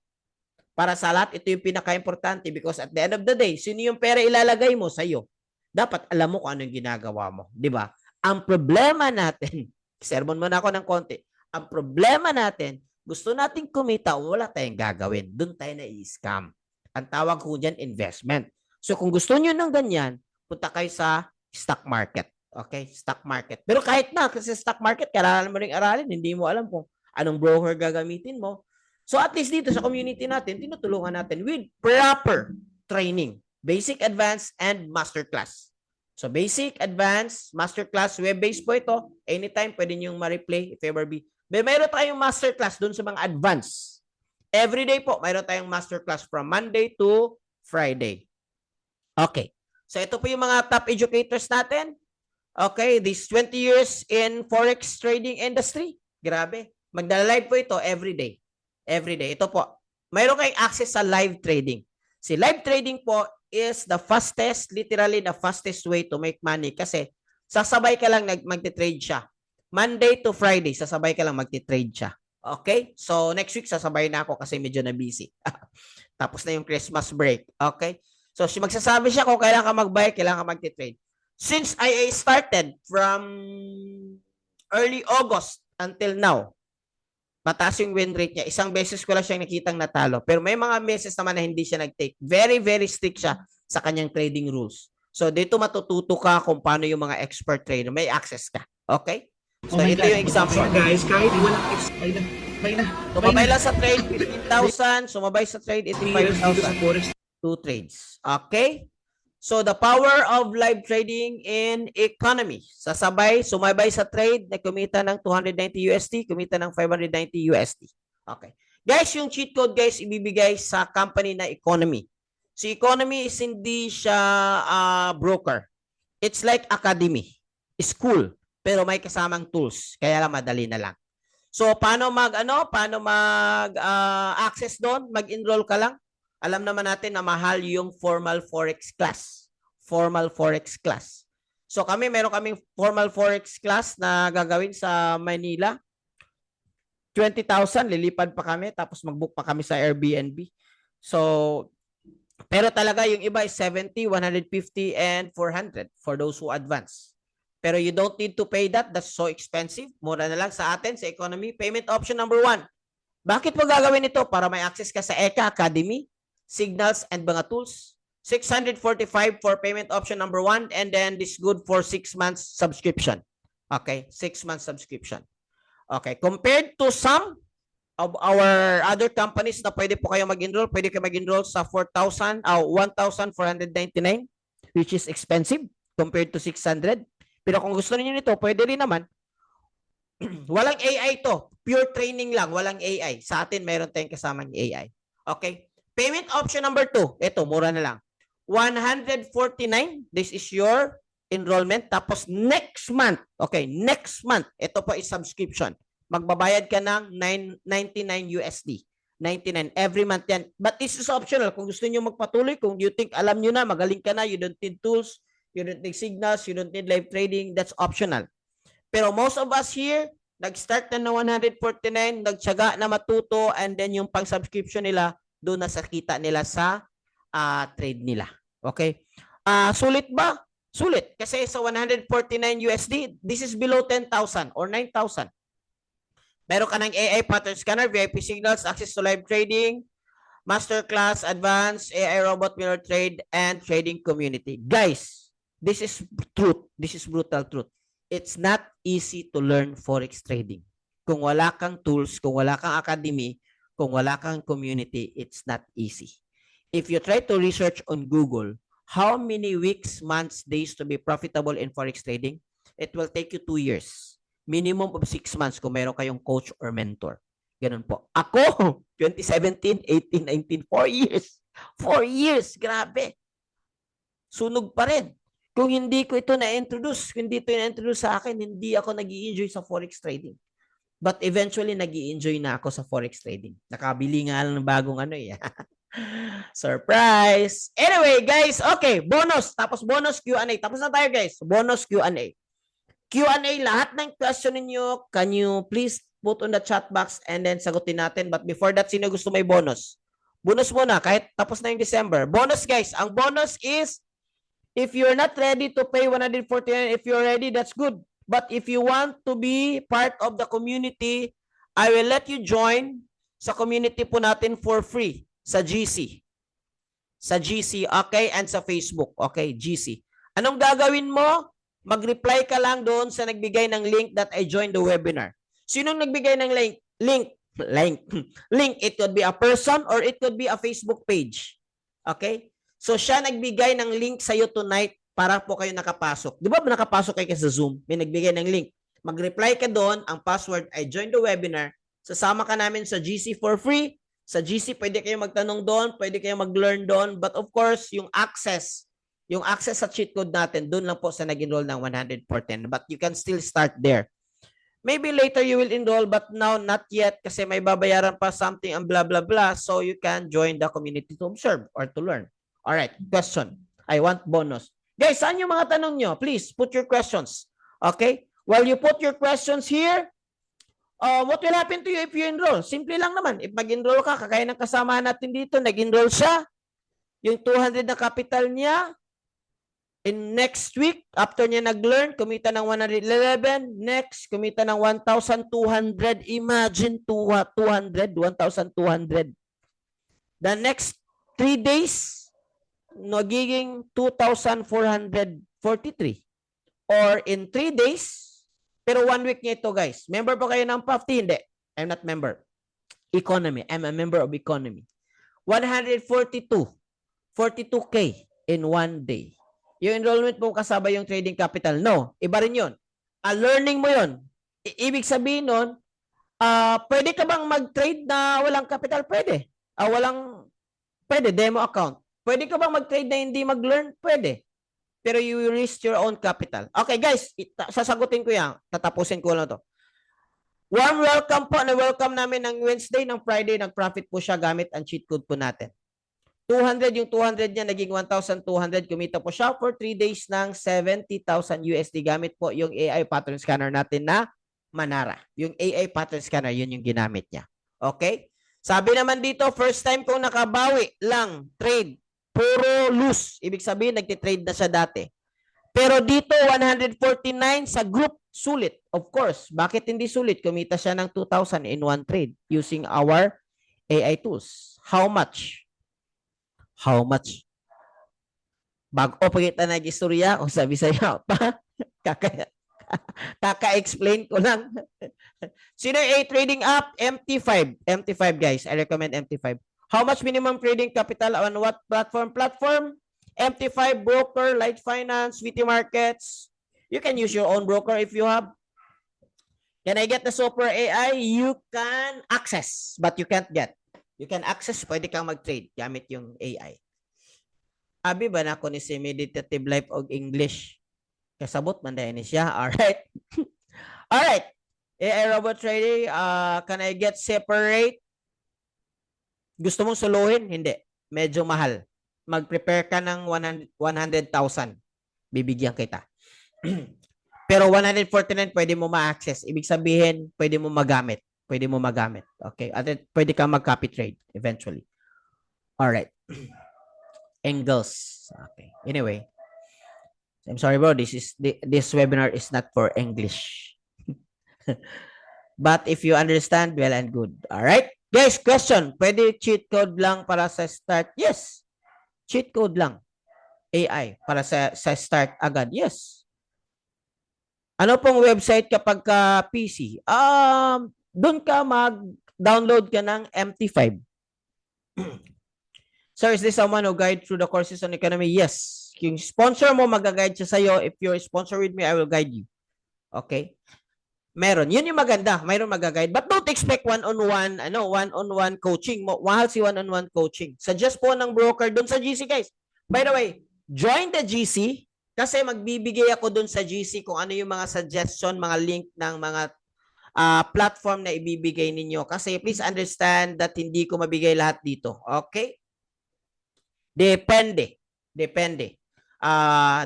Para sa lahat, ito yung pinaka-importante because at the end of the day, sino yung pera ilalagay mo sa iyo? Dapat alam mo kung ano yung ginagawa mo. Di ba? Ang problema natin, sermon mo na ako ng konti, ang problema natin, gusto nating kumita, wala tayong gagawin. Doon tayo na-i-scam. Ang tawag ko dyan, investment. So kung gusto nyo ng ganyan, punta kayo sa stock market. Okay? Stock market. Pero kahit na, kasi stock market, kailangan mo rin aralin, hindi mo alam kung anong broker gagamitin mo. So at least dito sa community natin, tinutulungan natin with proper training. Basic, advanced, and masterclass. So basic, advanced, masterclass, web-based po ito. Anytime, pwede nyo ma-replay if ever be. Mayroon tayong masterclass dun sa mga advanced. Everyday po, mayroon tayong masterclass from Monday to Friday. Okay. So ito po yung mga top educators natin. Okay, this 20 years in Forex trading industry. Grabe. Magdala-live po ito every day. Every day. Ito po. Mayroon kayong access sa live trading. Si live trading po is the fastest, literally the fastest way to make money kasi sasabay ka lang magte-trade siya. Monday to Friday, sasabay ka lang magte-trade siya. Okay? So next week sasabay na ako kasi medyo na busy. Tapos na yung Christmas break. Okay? So magsasabi siya kung kailan ka mag-buy, kailan ka magte-trade. Since I started from early August until now, mataas yung win rate niya. Isang beses ko lang siyang nakitang natalo. Pero may mga beses naman na hindi siya nag-take. Very, very strict siya sa kanyang trading rules. So, dito matututo ka kung paano yung mga expert trader. May access ka. Okay? So, ito yung example. Guys, kahit walang Sumabay lang sa trade, 15,000. Sumabay sa trade, 85,000. 2 trades. Okay? So, the power of live trading in economy. Sumabay sa trade na kumita ng 290 USD, kumita ng 590 USD. Okay. Guys, yung cheat code, guys, ibibigay sa company na economy. Si economy is hindi siya broker. It's like academy, school, pero may kasamang tools. Kaya lang madali na lang. So paano access doon? Mag-enroll ka lang. Alam naman natin na mahal yung formal forex class. Formal forex class. So meron kaming formal forex class na gagawin sa Manila. 20,000, lilipad pa kami, tapos mag-book pa kami sa Airbnb. So, pero talaga yung iba is 70, 150, and 400 for those who advance. Pero you don't need to pay that. That's so expensive. Mura na lang sa atin, sa economy. Payment option number 1. Bakit mo gagawin ito? Para may access ka sa ECA Academy, Signals, and mga tools. 645 for payment option number 1, and then this good for 6 months subscription. Okay, 6 months subscription. Okay, compared to some of our other companies na pwede po kayo mag-enroll, pwede kayo mag-enroll sa 1,499, which is expensive compared to 600. Pero kung gusto niyo nito, pwede rin naman. Walang AI to. Pure training lang, walang AI. Sa atin, meron tayong kasamang AI. Okay? Payment option number 2. Ito, mura na lang. 149. This is your enrollment. Tapos next month, okay, next month, ito po is subscription. Magbabayad ka ng 99 USD. 99 every month yan. But this is optional. Kung gusto niyo magpatuloy, kung you think alam niyo na, magaling ka na, you don't need tools, you don't need signals, you don't need live trading, that's optional. Pero most of us here, nag-start na ng 149, nagtiyaga na matuto, and then yung pang-subscription nila, doon na sa kita nila sa trade nila. Okay? Sulit ba? Sulit. Kasi sa 149 USD, this is below 10,000 or 9,000. Meron ka ng AI pattern scanner, VIP signals, access to live trading, masterclass, advanced, AI robot, mirror trade, and trading community. Guys, this is truth. This is brutal truth. It's not easy to learn forex trading. Kung wala kang tools, kung wala kang academy, kung wala kang community, it's not easy. If you try to research on Google, how many weeks, months, days to be profitable in forex trading, it will take you 2 years. Minimum of 6 months kung meron kayong coach or mentor. Ganun po. Ako, 2017, 18, 19, 4 years. 4 years, grabe. Sunog pa rin. Kung hindi ko ito na-introduce, kung hindi ito na-introduce sa akin, hindi ako nag-i-enjoy sa forex trading. But eventually, nag-i-enjoy na ako sa forex trading. Nakabili nga lang ng bagong Surprise! Anyway, guys, okay, bonus. Tapos bonus Q&A. Tapos na tayo, guys. Bonus Q&A. Q&A, lahat ng question ninyo, can you please put on the chat box and then sagutin natin. But before that, sino gusto may bonus? Bonus muna, kahit tapos na yung December. Bonus, guys. Ang bonus is, if you're not ready to pay 149, if you're ready, that's good. But if you want to be part of the community, I will let you join sa community po natin for free sa GC. Sa GC, okay? And sa Facebook, okay? GC. Anong gagawin mo? Mag-reply ka lang doon sa nagbigay ng link that I joined the webinar. Sinong nagbigay ng link? Link. It could be a person or it could be a Facebook page. Okay? So, siya nagbigay ng link sa'yo tonight para po kayo nakapasok. Di ba nakapasok kayo sa Zoom? May nagbigay ng link. Mag-reply ka doon. Ang password, I joined the webinar. Sasama ka namin sa GC for free. Sa GC, pwede kayo magtanong doon. Pwede kayo mag-learn doon. But of course, yung access sa cheat code natin, doon lang po sa nag-enroll ng 110. But you can still start there. Maybe later you will enroll, but now not yet kasi may babayaran pa something and blah, blah, blah. So you can join the community to observe or to learn. All right, question. I want bonus. Guys, saan yung mga tanong nyo? Please put your questions. Okay? While you put your questions here, what will happen to you if you enroll? Simple lang naman. If mag-enroll ka, kagaya ng kasama natin dito, nag-enroll siya, yung 200 na capital niya, in next week, after niya nag-learn, kumita ng 111. Next, kumita ng 1,200. Imagine 1,200. The next 3 days, nagiging 2,443. Or in 3 days, pero 1 week niya ito, guys. Member po kayo ng PAFT? Hindi. I'm not member. Economy. I'm a member of economy. 42K in 1 day. Yung enrollment mo kasama yung trading capital. No, iba rin yun. Learning mo yun. Ibig sabihin nun, pwede ka bang mag-trade na walang capital? Pwede. Pwede, demo account. Pwede ka bang mag-trade na hindi mag-learn? Pwede. Pero you will risk your own capital. Okay, guys, sasagutin ko yan. Tatapusin ko lang to. Warm welcome po. Na-welcome namin ng Wednesday, ng Friday. Nag-profit po siya gamit ang cheat code po natin. 200, yung 200 niya naging 1,200. Kumita po siya for 3 days ng 70,000 USD gamit po yung AI pattern scanner natin na Manara. Yung AI pattern scanner, yun yung ginamit niya. Okay? Sabi naman dito, first time kong nakabawi lang, trade, puro loose. Ibig sabihin, nagtitrade na siya dati. Pero dito, 149 sa group, sulit. Of course, bakit hindi sulit? Kumita siya ng 2,000 in one trade using our AI tools. How much? How much? Bago pakita na istorya, o sabi sa'yo, kaka-explain ko lang. Sino yung trading app? MT5. MT5, guys. I recommend MT5. How much minimum trading capital on what platform? Platform, MT5 broker, Light Finance, VT Markets. You can use your own broker if you have. Can I get the Super AI? You can access, but you can't get. You can access, pwede kang mag-trade gamit yung AI. Abi ba na ako ni si Meditative Life og English? Kasabot man dahil ni siya. Alright. Alright. AI robot trading, can I get separate? Gusto mong suluhin? Hindi. Medyo mahal. Mag-prepare ka ng 100,000. Bibigyan kita. Pero 149 pwede mo ma-access. Ibig sabihin, pwede mo magamit. Pwede mo magamit. Okay? At pwede kang mag-copy trade eventually. Alright. Engels. Okay. Anyway. I'm sorry, bro. This webinar is not for English. But if you understand, well and good. Alright? Guys, question. Pwede cheat code lang para sa start? Yes. Cheat code lang. AI para sa start agad. Yes. Ano pong website kapag ka PC? Doon ka mag-download ka ng MT5. Sir, is this someone who guide through the courses on economy? Yes. Yung sponsor mo, mag-guide siya sa'yo. If you're a sponsor with me, I will guide you. Okay? Meron. Yun yung maganda. Mayroon mag-guide. But don't expect one-on-one, one-on-one coaching. Mahal si one-on-one coaching. Suggest po ng broker doon sa GC, guys. By the way, join the GC kasi magbibigay ako doon sa GC kung ano yung mga suggestion, mga link ng mga platform na ibibigay ninyo. Kasi please understand that hindi ko mabigay lahat dito. Okay? Depende. Depende.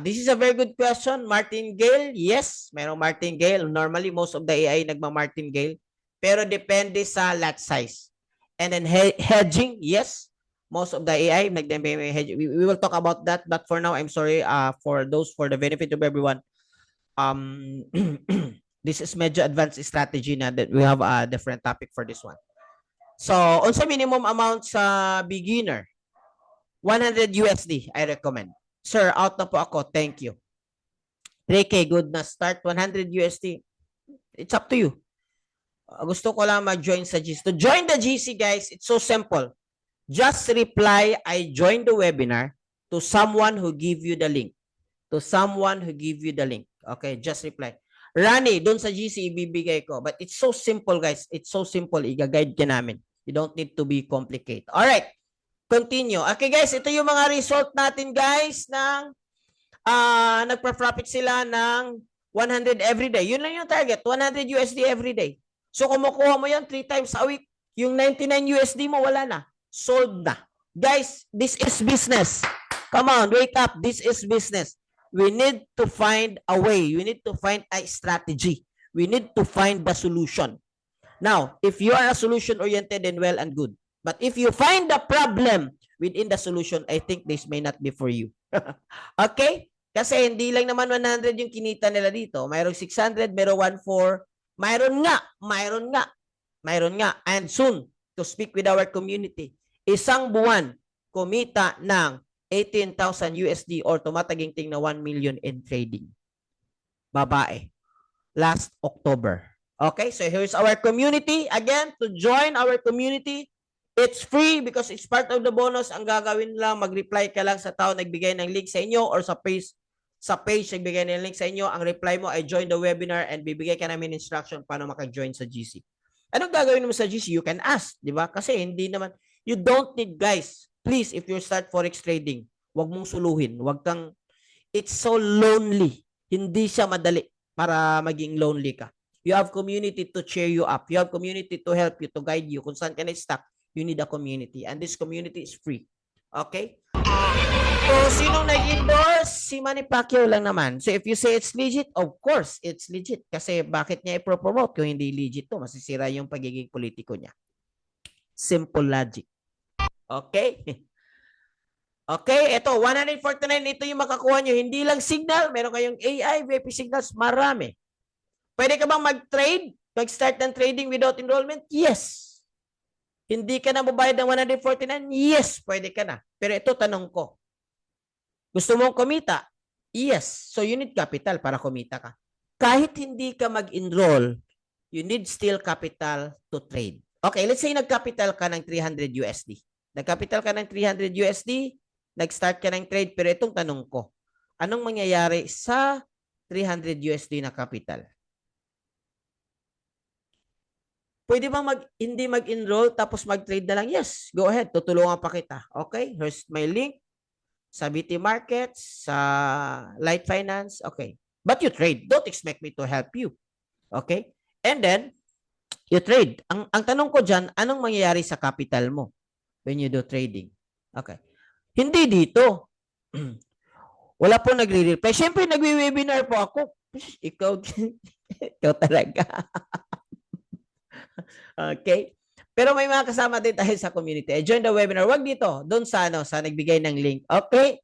This is a very good question. Martingale, yes. Merong martingale. Normally, most of the AI nagma-martingale. Pero depende sa lot size. And then hedging, yes. Most of the AI, nag-hedge. We will talk about that. But for now, I'm sorry for the benefit of everyone. This is medyo advanced strategy na that we have a different topic for this one. So, unsa minimum amount sa beginner? 100 USD, I recommend. Sir, out na po ako. Thank you. 3K, good na start. 100 USD. It's up to you. Gusto ko lang mag-join sa GC. To join the GC, guys, it's so simple. Just reply, I joined the webinar to someone who give you the link. To someone who give you the link. Okay, just reply. Rani, doon sa GC, ibibigay ko. But it's so simple, guys. It's so simple. Iga-guide ka namin. You don't need to be complicated. Alright. Continue. Okay, guys. Ito yung mga result natin, guys, ng nagpa-profit sila ng 100 every day. Yun lang yung target. 100 USD every day. So, kumukuha mo yan 3 times a week. Yung 99 USD mo, wala na. Sold na. Guys, this is business. Come on, wake up. This is business. We need to find a way. We need to find a strategy. We need to find the solution. Now, if you are a solution-oriented, then well and good. But if you find the problem within the solution, I think this may not be for you. Okay? Kasi hindi lang naman 100 yung kinita nila dito. Mayroong 600, mayroong 1,400. Mayroon nga. And soon, to speak with our community, isang buwan, kumita ng 18,000 USD or tumataginting na 1 million in trading. Babae. Last October. Okay, so here's our community. Again, to join our community, it's free because it's part of the bonus. Ang gagawin lang, mag-reply ka lang sa tao nagbigay ng link sa inyo or sa page nagbigay ng link sa inyo. Ang reply mo ay join the webinar and bibigay ka namin instruction paano maka-join sa GC. Anong gagawin mo sa GC? You can ask, di ba? Kasi hindi naman, you don't need, guys, Please, if you start forex trading, wag mong suluhin. It's so lonely. Hindi siya madali para maging lonely ka. You have community to cheer you up. You have community to help you, to guide you. Kung saan ka na-stuck, you need a community. And this community is free. Okay? So, sinong nag-endorse? Si Manny Pacquiao lang naman. So, if you say it's legit, of course, it's legit. Kasi bakit niya i-promote kung hindi legit to? Masisira yung pagiging politiko niya. Simple logic. Okay? Okay, ito, 149, ito yung makakuha nyo. Hindi lang signal, meron kayong AI, VP signals, marami. Pwede ka bang mag-trade? Mag-start ng trading without enrollment? Yes. Hindi ka na mabayad ng 149? Yes, pwede ka na. Pero ito, tanong ko. Gusto mong kumita? Yes. So you need capital para kumita ka. Kahit hindi ka mag-enroll, you need still capital to trade. Okay, let's say nag-capital ka ng 300 USD. Nag-capital ka ng 300 USD, nag-start ka ng trade, pero itong tanong ko, anong mangyayari sa 300 USD na capital? Pwede bang hindi mag-enroll tapos mag-trade na lang? Yes, go ahead. Tutulungan pa kita. Okay, here's my link. Sa BT Markets, sa Light Finance, okay. But you trade. Don't expect me to help you. Okay? And then, you trade. Ang tanong ko dyan, anong mangyayari sa capital mo when you do trading? Okay. Hindi dito. Wala po nagre-reply. Siyempre, nagwe-webinar po ako. Ikaw, ikaw talaga. Okay? Pero may mga kasama din tayo sa community. I join the webinar. Wag dito. Doon sa sa nagbigay ng link. Okay?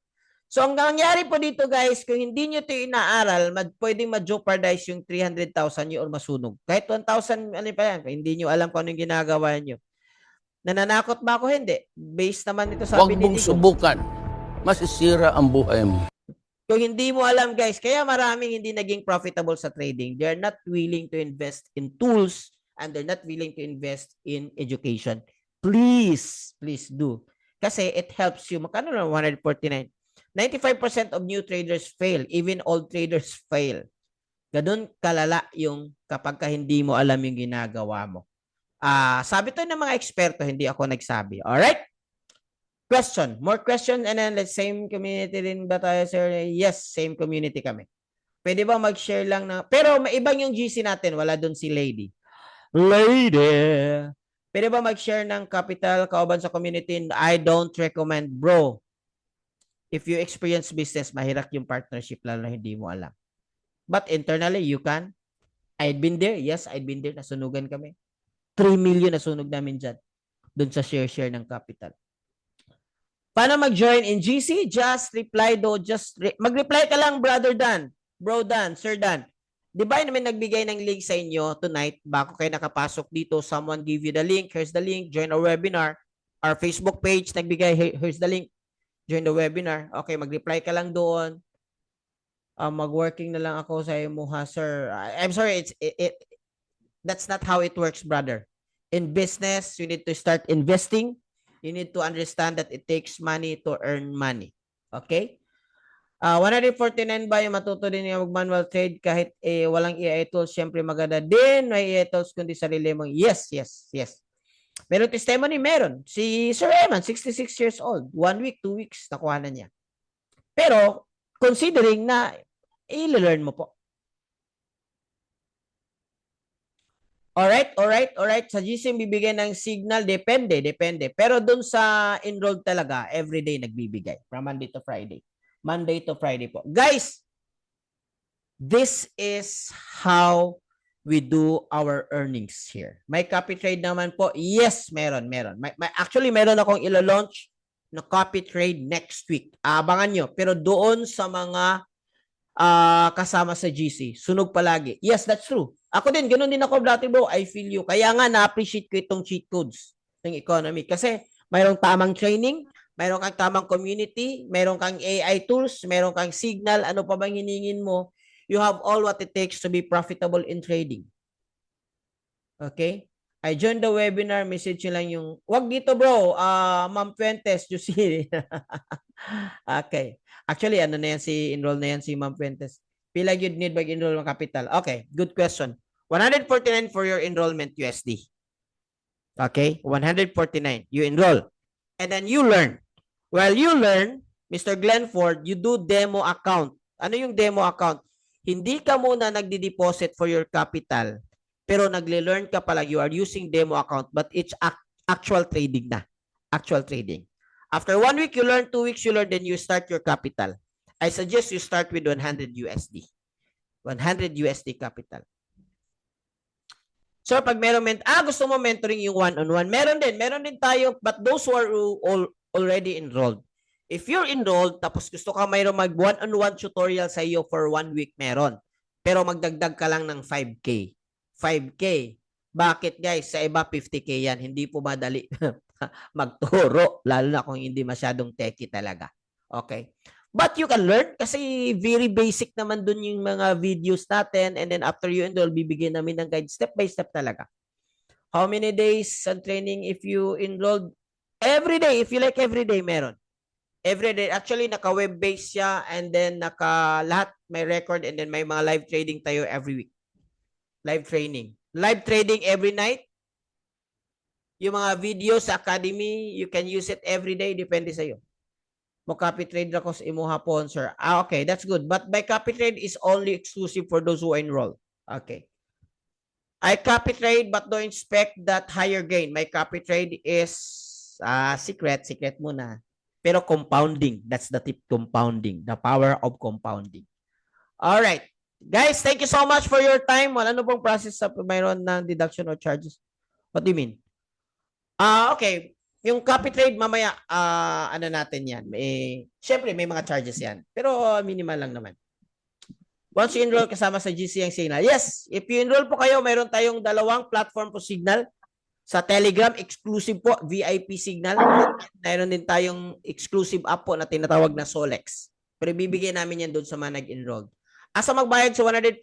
So, ang nangyari po dito, guys, kung hindi nyo ito inaaral, pwedeng ma-jeopardize yung 300,000 nyo or masunog. Kahit 1,000, ano pa yan, hindi nyo alam kung anong ginagawa nyo. Nananakot ba ako? Hindi. Based naman ito sa Huwag mong subukan. Masisira ang buhay mo. Kung hindi mo alam, guys, kaya maraming hindi naging profitable sa trading. They're not willing to invest in tools and they're not willing to invest in education. Please, please do. Kasi it helps you. Magkano lang 149? 95% of new traders fail. Even old traders fail. Ganun kalala yung kapag hindi mo alam yung ginagawa mo. Sabi to ng mga eksperto, hindi ako nagsabi. Alright? Question. More question and then let's same community rin ba tayo, sir? Yes, same community kami. Pwede ba mag-share lang na? Pero maibang yung GC natin. Wala dun si Lady. Pwede ba mag-share ng capital kauban sa community? I don't recommend, bro. If you experience business, mahirap yung partnership lalo na hindi mo alam. But internally, you can. I'd been there. Yes, I'd been there. Nasunugan kami. 3 million nasunog namin dyan. Doon sa share ng capital. Paano mag-join in GC? Just reply do. Mag-reply ka lang, brother Dan. Bro Dan, Sir Dan. Di ba namin nagbigay ng link sa inyo tonight bago kayo nakapasok dito? Someone give you the link. Here's the link. Join our webinar. Our Facebook page nagbigay. Here's the link. Join the webinar. Okay, mag-reply ka lang doon. Mag-working na lang ako sa iyo mo, ha, sir. I'm sorry, that's not how it works, brother. In business, you need to start investing. You need to understand that it takes money to earn money. Okay? 149 ba yung matuto din yung manual trade kahit walang AI tools? Siyempre maganda din. May AI tools kundi sarili mong. Yes. Meron testimony? Meron. Si Sir Eman, 66 years old. 1 week, 2 weeks, nakuha na niya. Pero, considering na, i-learn mo po. Alright. Sa GC bibigyan ng signal, depende. Pero dun sa enrolled talaga, everyday nagbibigay. From Monday to Friday. Monday to Friday po. Guys, this is how we do our earnings here. May copy trade naman po. Yes, meron. Actually, meron akong ilo-launch na copy trade next week. Abangan nyo. Pero doon sa mga kasama sa GC, sunog palagi. Yes, that's true. Ako din, ganun din ako, dati bro. I feel you. Kaya nga, na-appreciate ko itong cheat codes ng economy. Kasi mayroong tamang training, mayroong kang tamang community, mayroong kang AI tools, mayroong kang signal, ano pa bang hiningin mo? You have all what it takes to be profitable in trading. Okay? I joined the webinar, message nyo lang yung, wag dito bro, Ma'am Fuentes, you see. Okay. Actually, ano na yan enroll na yan si Ma'am Fuentes. Feel like you'd need mag-enroll ng capital. Okay, good question. 149 for your enrollment USD. Okay, 149. You enroll. And then you learn. While you learn, Mr. Glenford, you do demo account. Ano yung demo account? Hindi ka muna nagdi-deposit for your capital, pero nagle-learn ka pala, you are using demo account, but it's actual trading na. Actual trading. After 1 week, you learn, 2 weeks, you learn, then you start your capital. I suggest you start with 100 USD. 100 USD capital. So, pag gusto mo mentoring yung one-on-one, meron din tayo, but those who are already enrolled. If you're enrolled, tapos gusto ka mayroong mag one-on-one tutorial sa iyo for 1 week, meron. Pero magdagdag ka lang ng 5K. 5K. Bakit guys? Sa iba, 50K yan. Hindi po madali magturo, lalo na kung hindi masyadong techie talaga. Okay? But you can learn kasi very basic naman dun yung mga videos natin, and then after you enroll, bibigyan namin ng guide step by step talaga. How many days on training if you enrolled? Every day, if you like every day, meron. Every day. Actually, naka-web-based siya, and then lahat may record, and then may mga live trading tayo every week. Live training. Live trading every night. Yung mga videos sa academy, you can use it every day, depende sa'yo. Mo copy trade ako sa imo hapon, sir. Okay, that's good. But my copy trade is only exclusive for those who enroll. Okay. I copy trade but don't expect that higher gain. My copy trade is secret muna. Pero compounding, that's the tip, compounding, the power of compounding. All right. Guys, thank you so much for your time. Wala ano pong process sa mayroon ng deduction or charges? What do you mean? Okay. Yung copy trade, mamaya, ano natin yan. Siyempre, may mga charges yan. Pero minimal lang naman. Once you enroll kasama sa GC ang Signal. Yes, if you enroll po kayo, mayroon tayong 2 platform po Signal. Sa Telegram, exclusive po, VIP Signal. Mayroon din tayong exclusive app po na tinatawag na Solex. Pero ibibigay namin yan doon sa mga nag-enroll. Asa magbayad sa 149,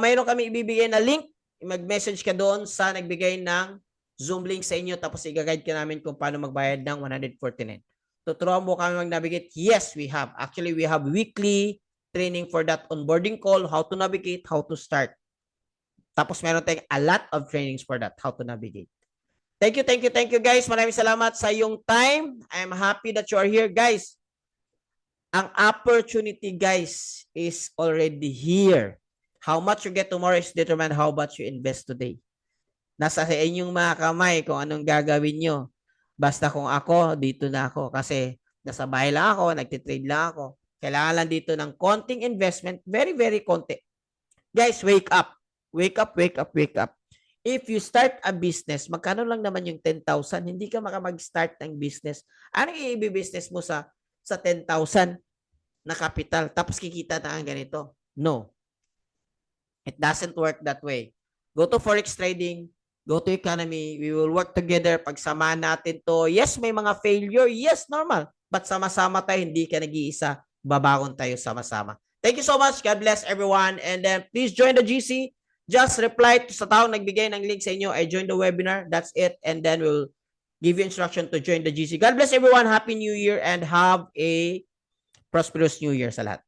mayroon kami ibibigay na link. Mag-message ka doon sa nagbigay ng Zoom link sa inyo, tapos i-guide ka namin kung paano magbayad ng 149. Tuturuan mo kami mag-navigate? Yes, we have. Actually, we have weekly training for that onboarding call, how to navigate, how to start. Tapos meron tayong a lot of trainings for that, how to navigate. Thank you guys. Maraming salamat sa iyong time. I'm happy that you are here, guys. Ang opportunity, guys, is already here. How much you get tomorrow is determined how much you invest today. Nasa sa inyong mga kamay kung anong gagawin nyo. Basta kung ako, dito na ako. Kasi nasa bahay lang ako, nagtitrade lang ako. Kailangan lang dito ng konting investment. Very, very konti. Guys, wake up. Wake up. If you start a business, magkano lang naman yung 10,000? Hindi ka makamag-start ng business. Ano yung i-business mo sa 10,000 na capital? Tapos kikita na ang ganito. No. It doesn't work that way. Go to Forex trading. Go to economy. We will work together. Pagsamahan natin to. Yes, may mga failure. Yes, normal. But sama-sama tayo. Hindi ka nag-iisa. Babangon tayo sama-sama. Thank you so much. God bless everyone. And then please join the GC. Just reply to sa taong nagbigay ng link sa inyo. I joined the webinar. That's it. And then we'll give you instruction to join the GC. God bless everyone. Happy New Year and have a prosperous New Year sa lahat.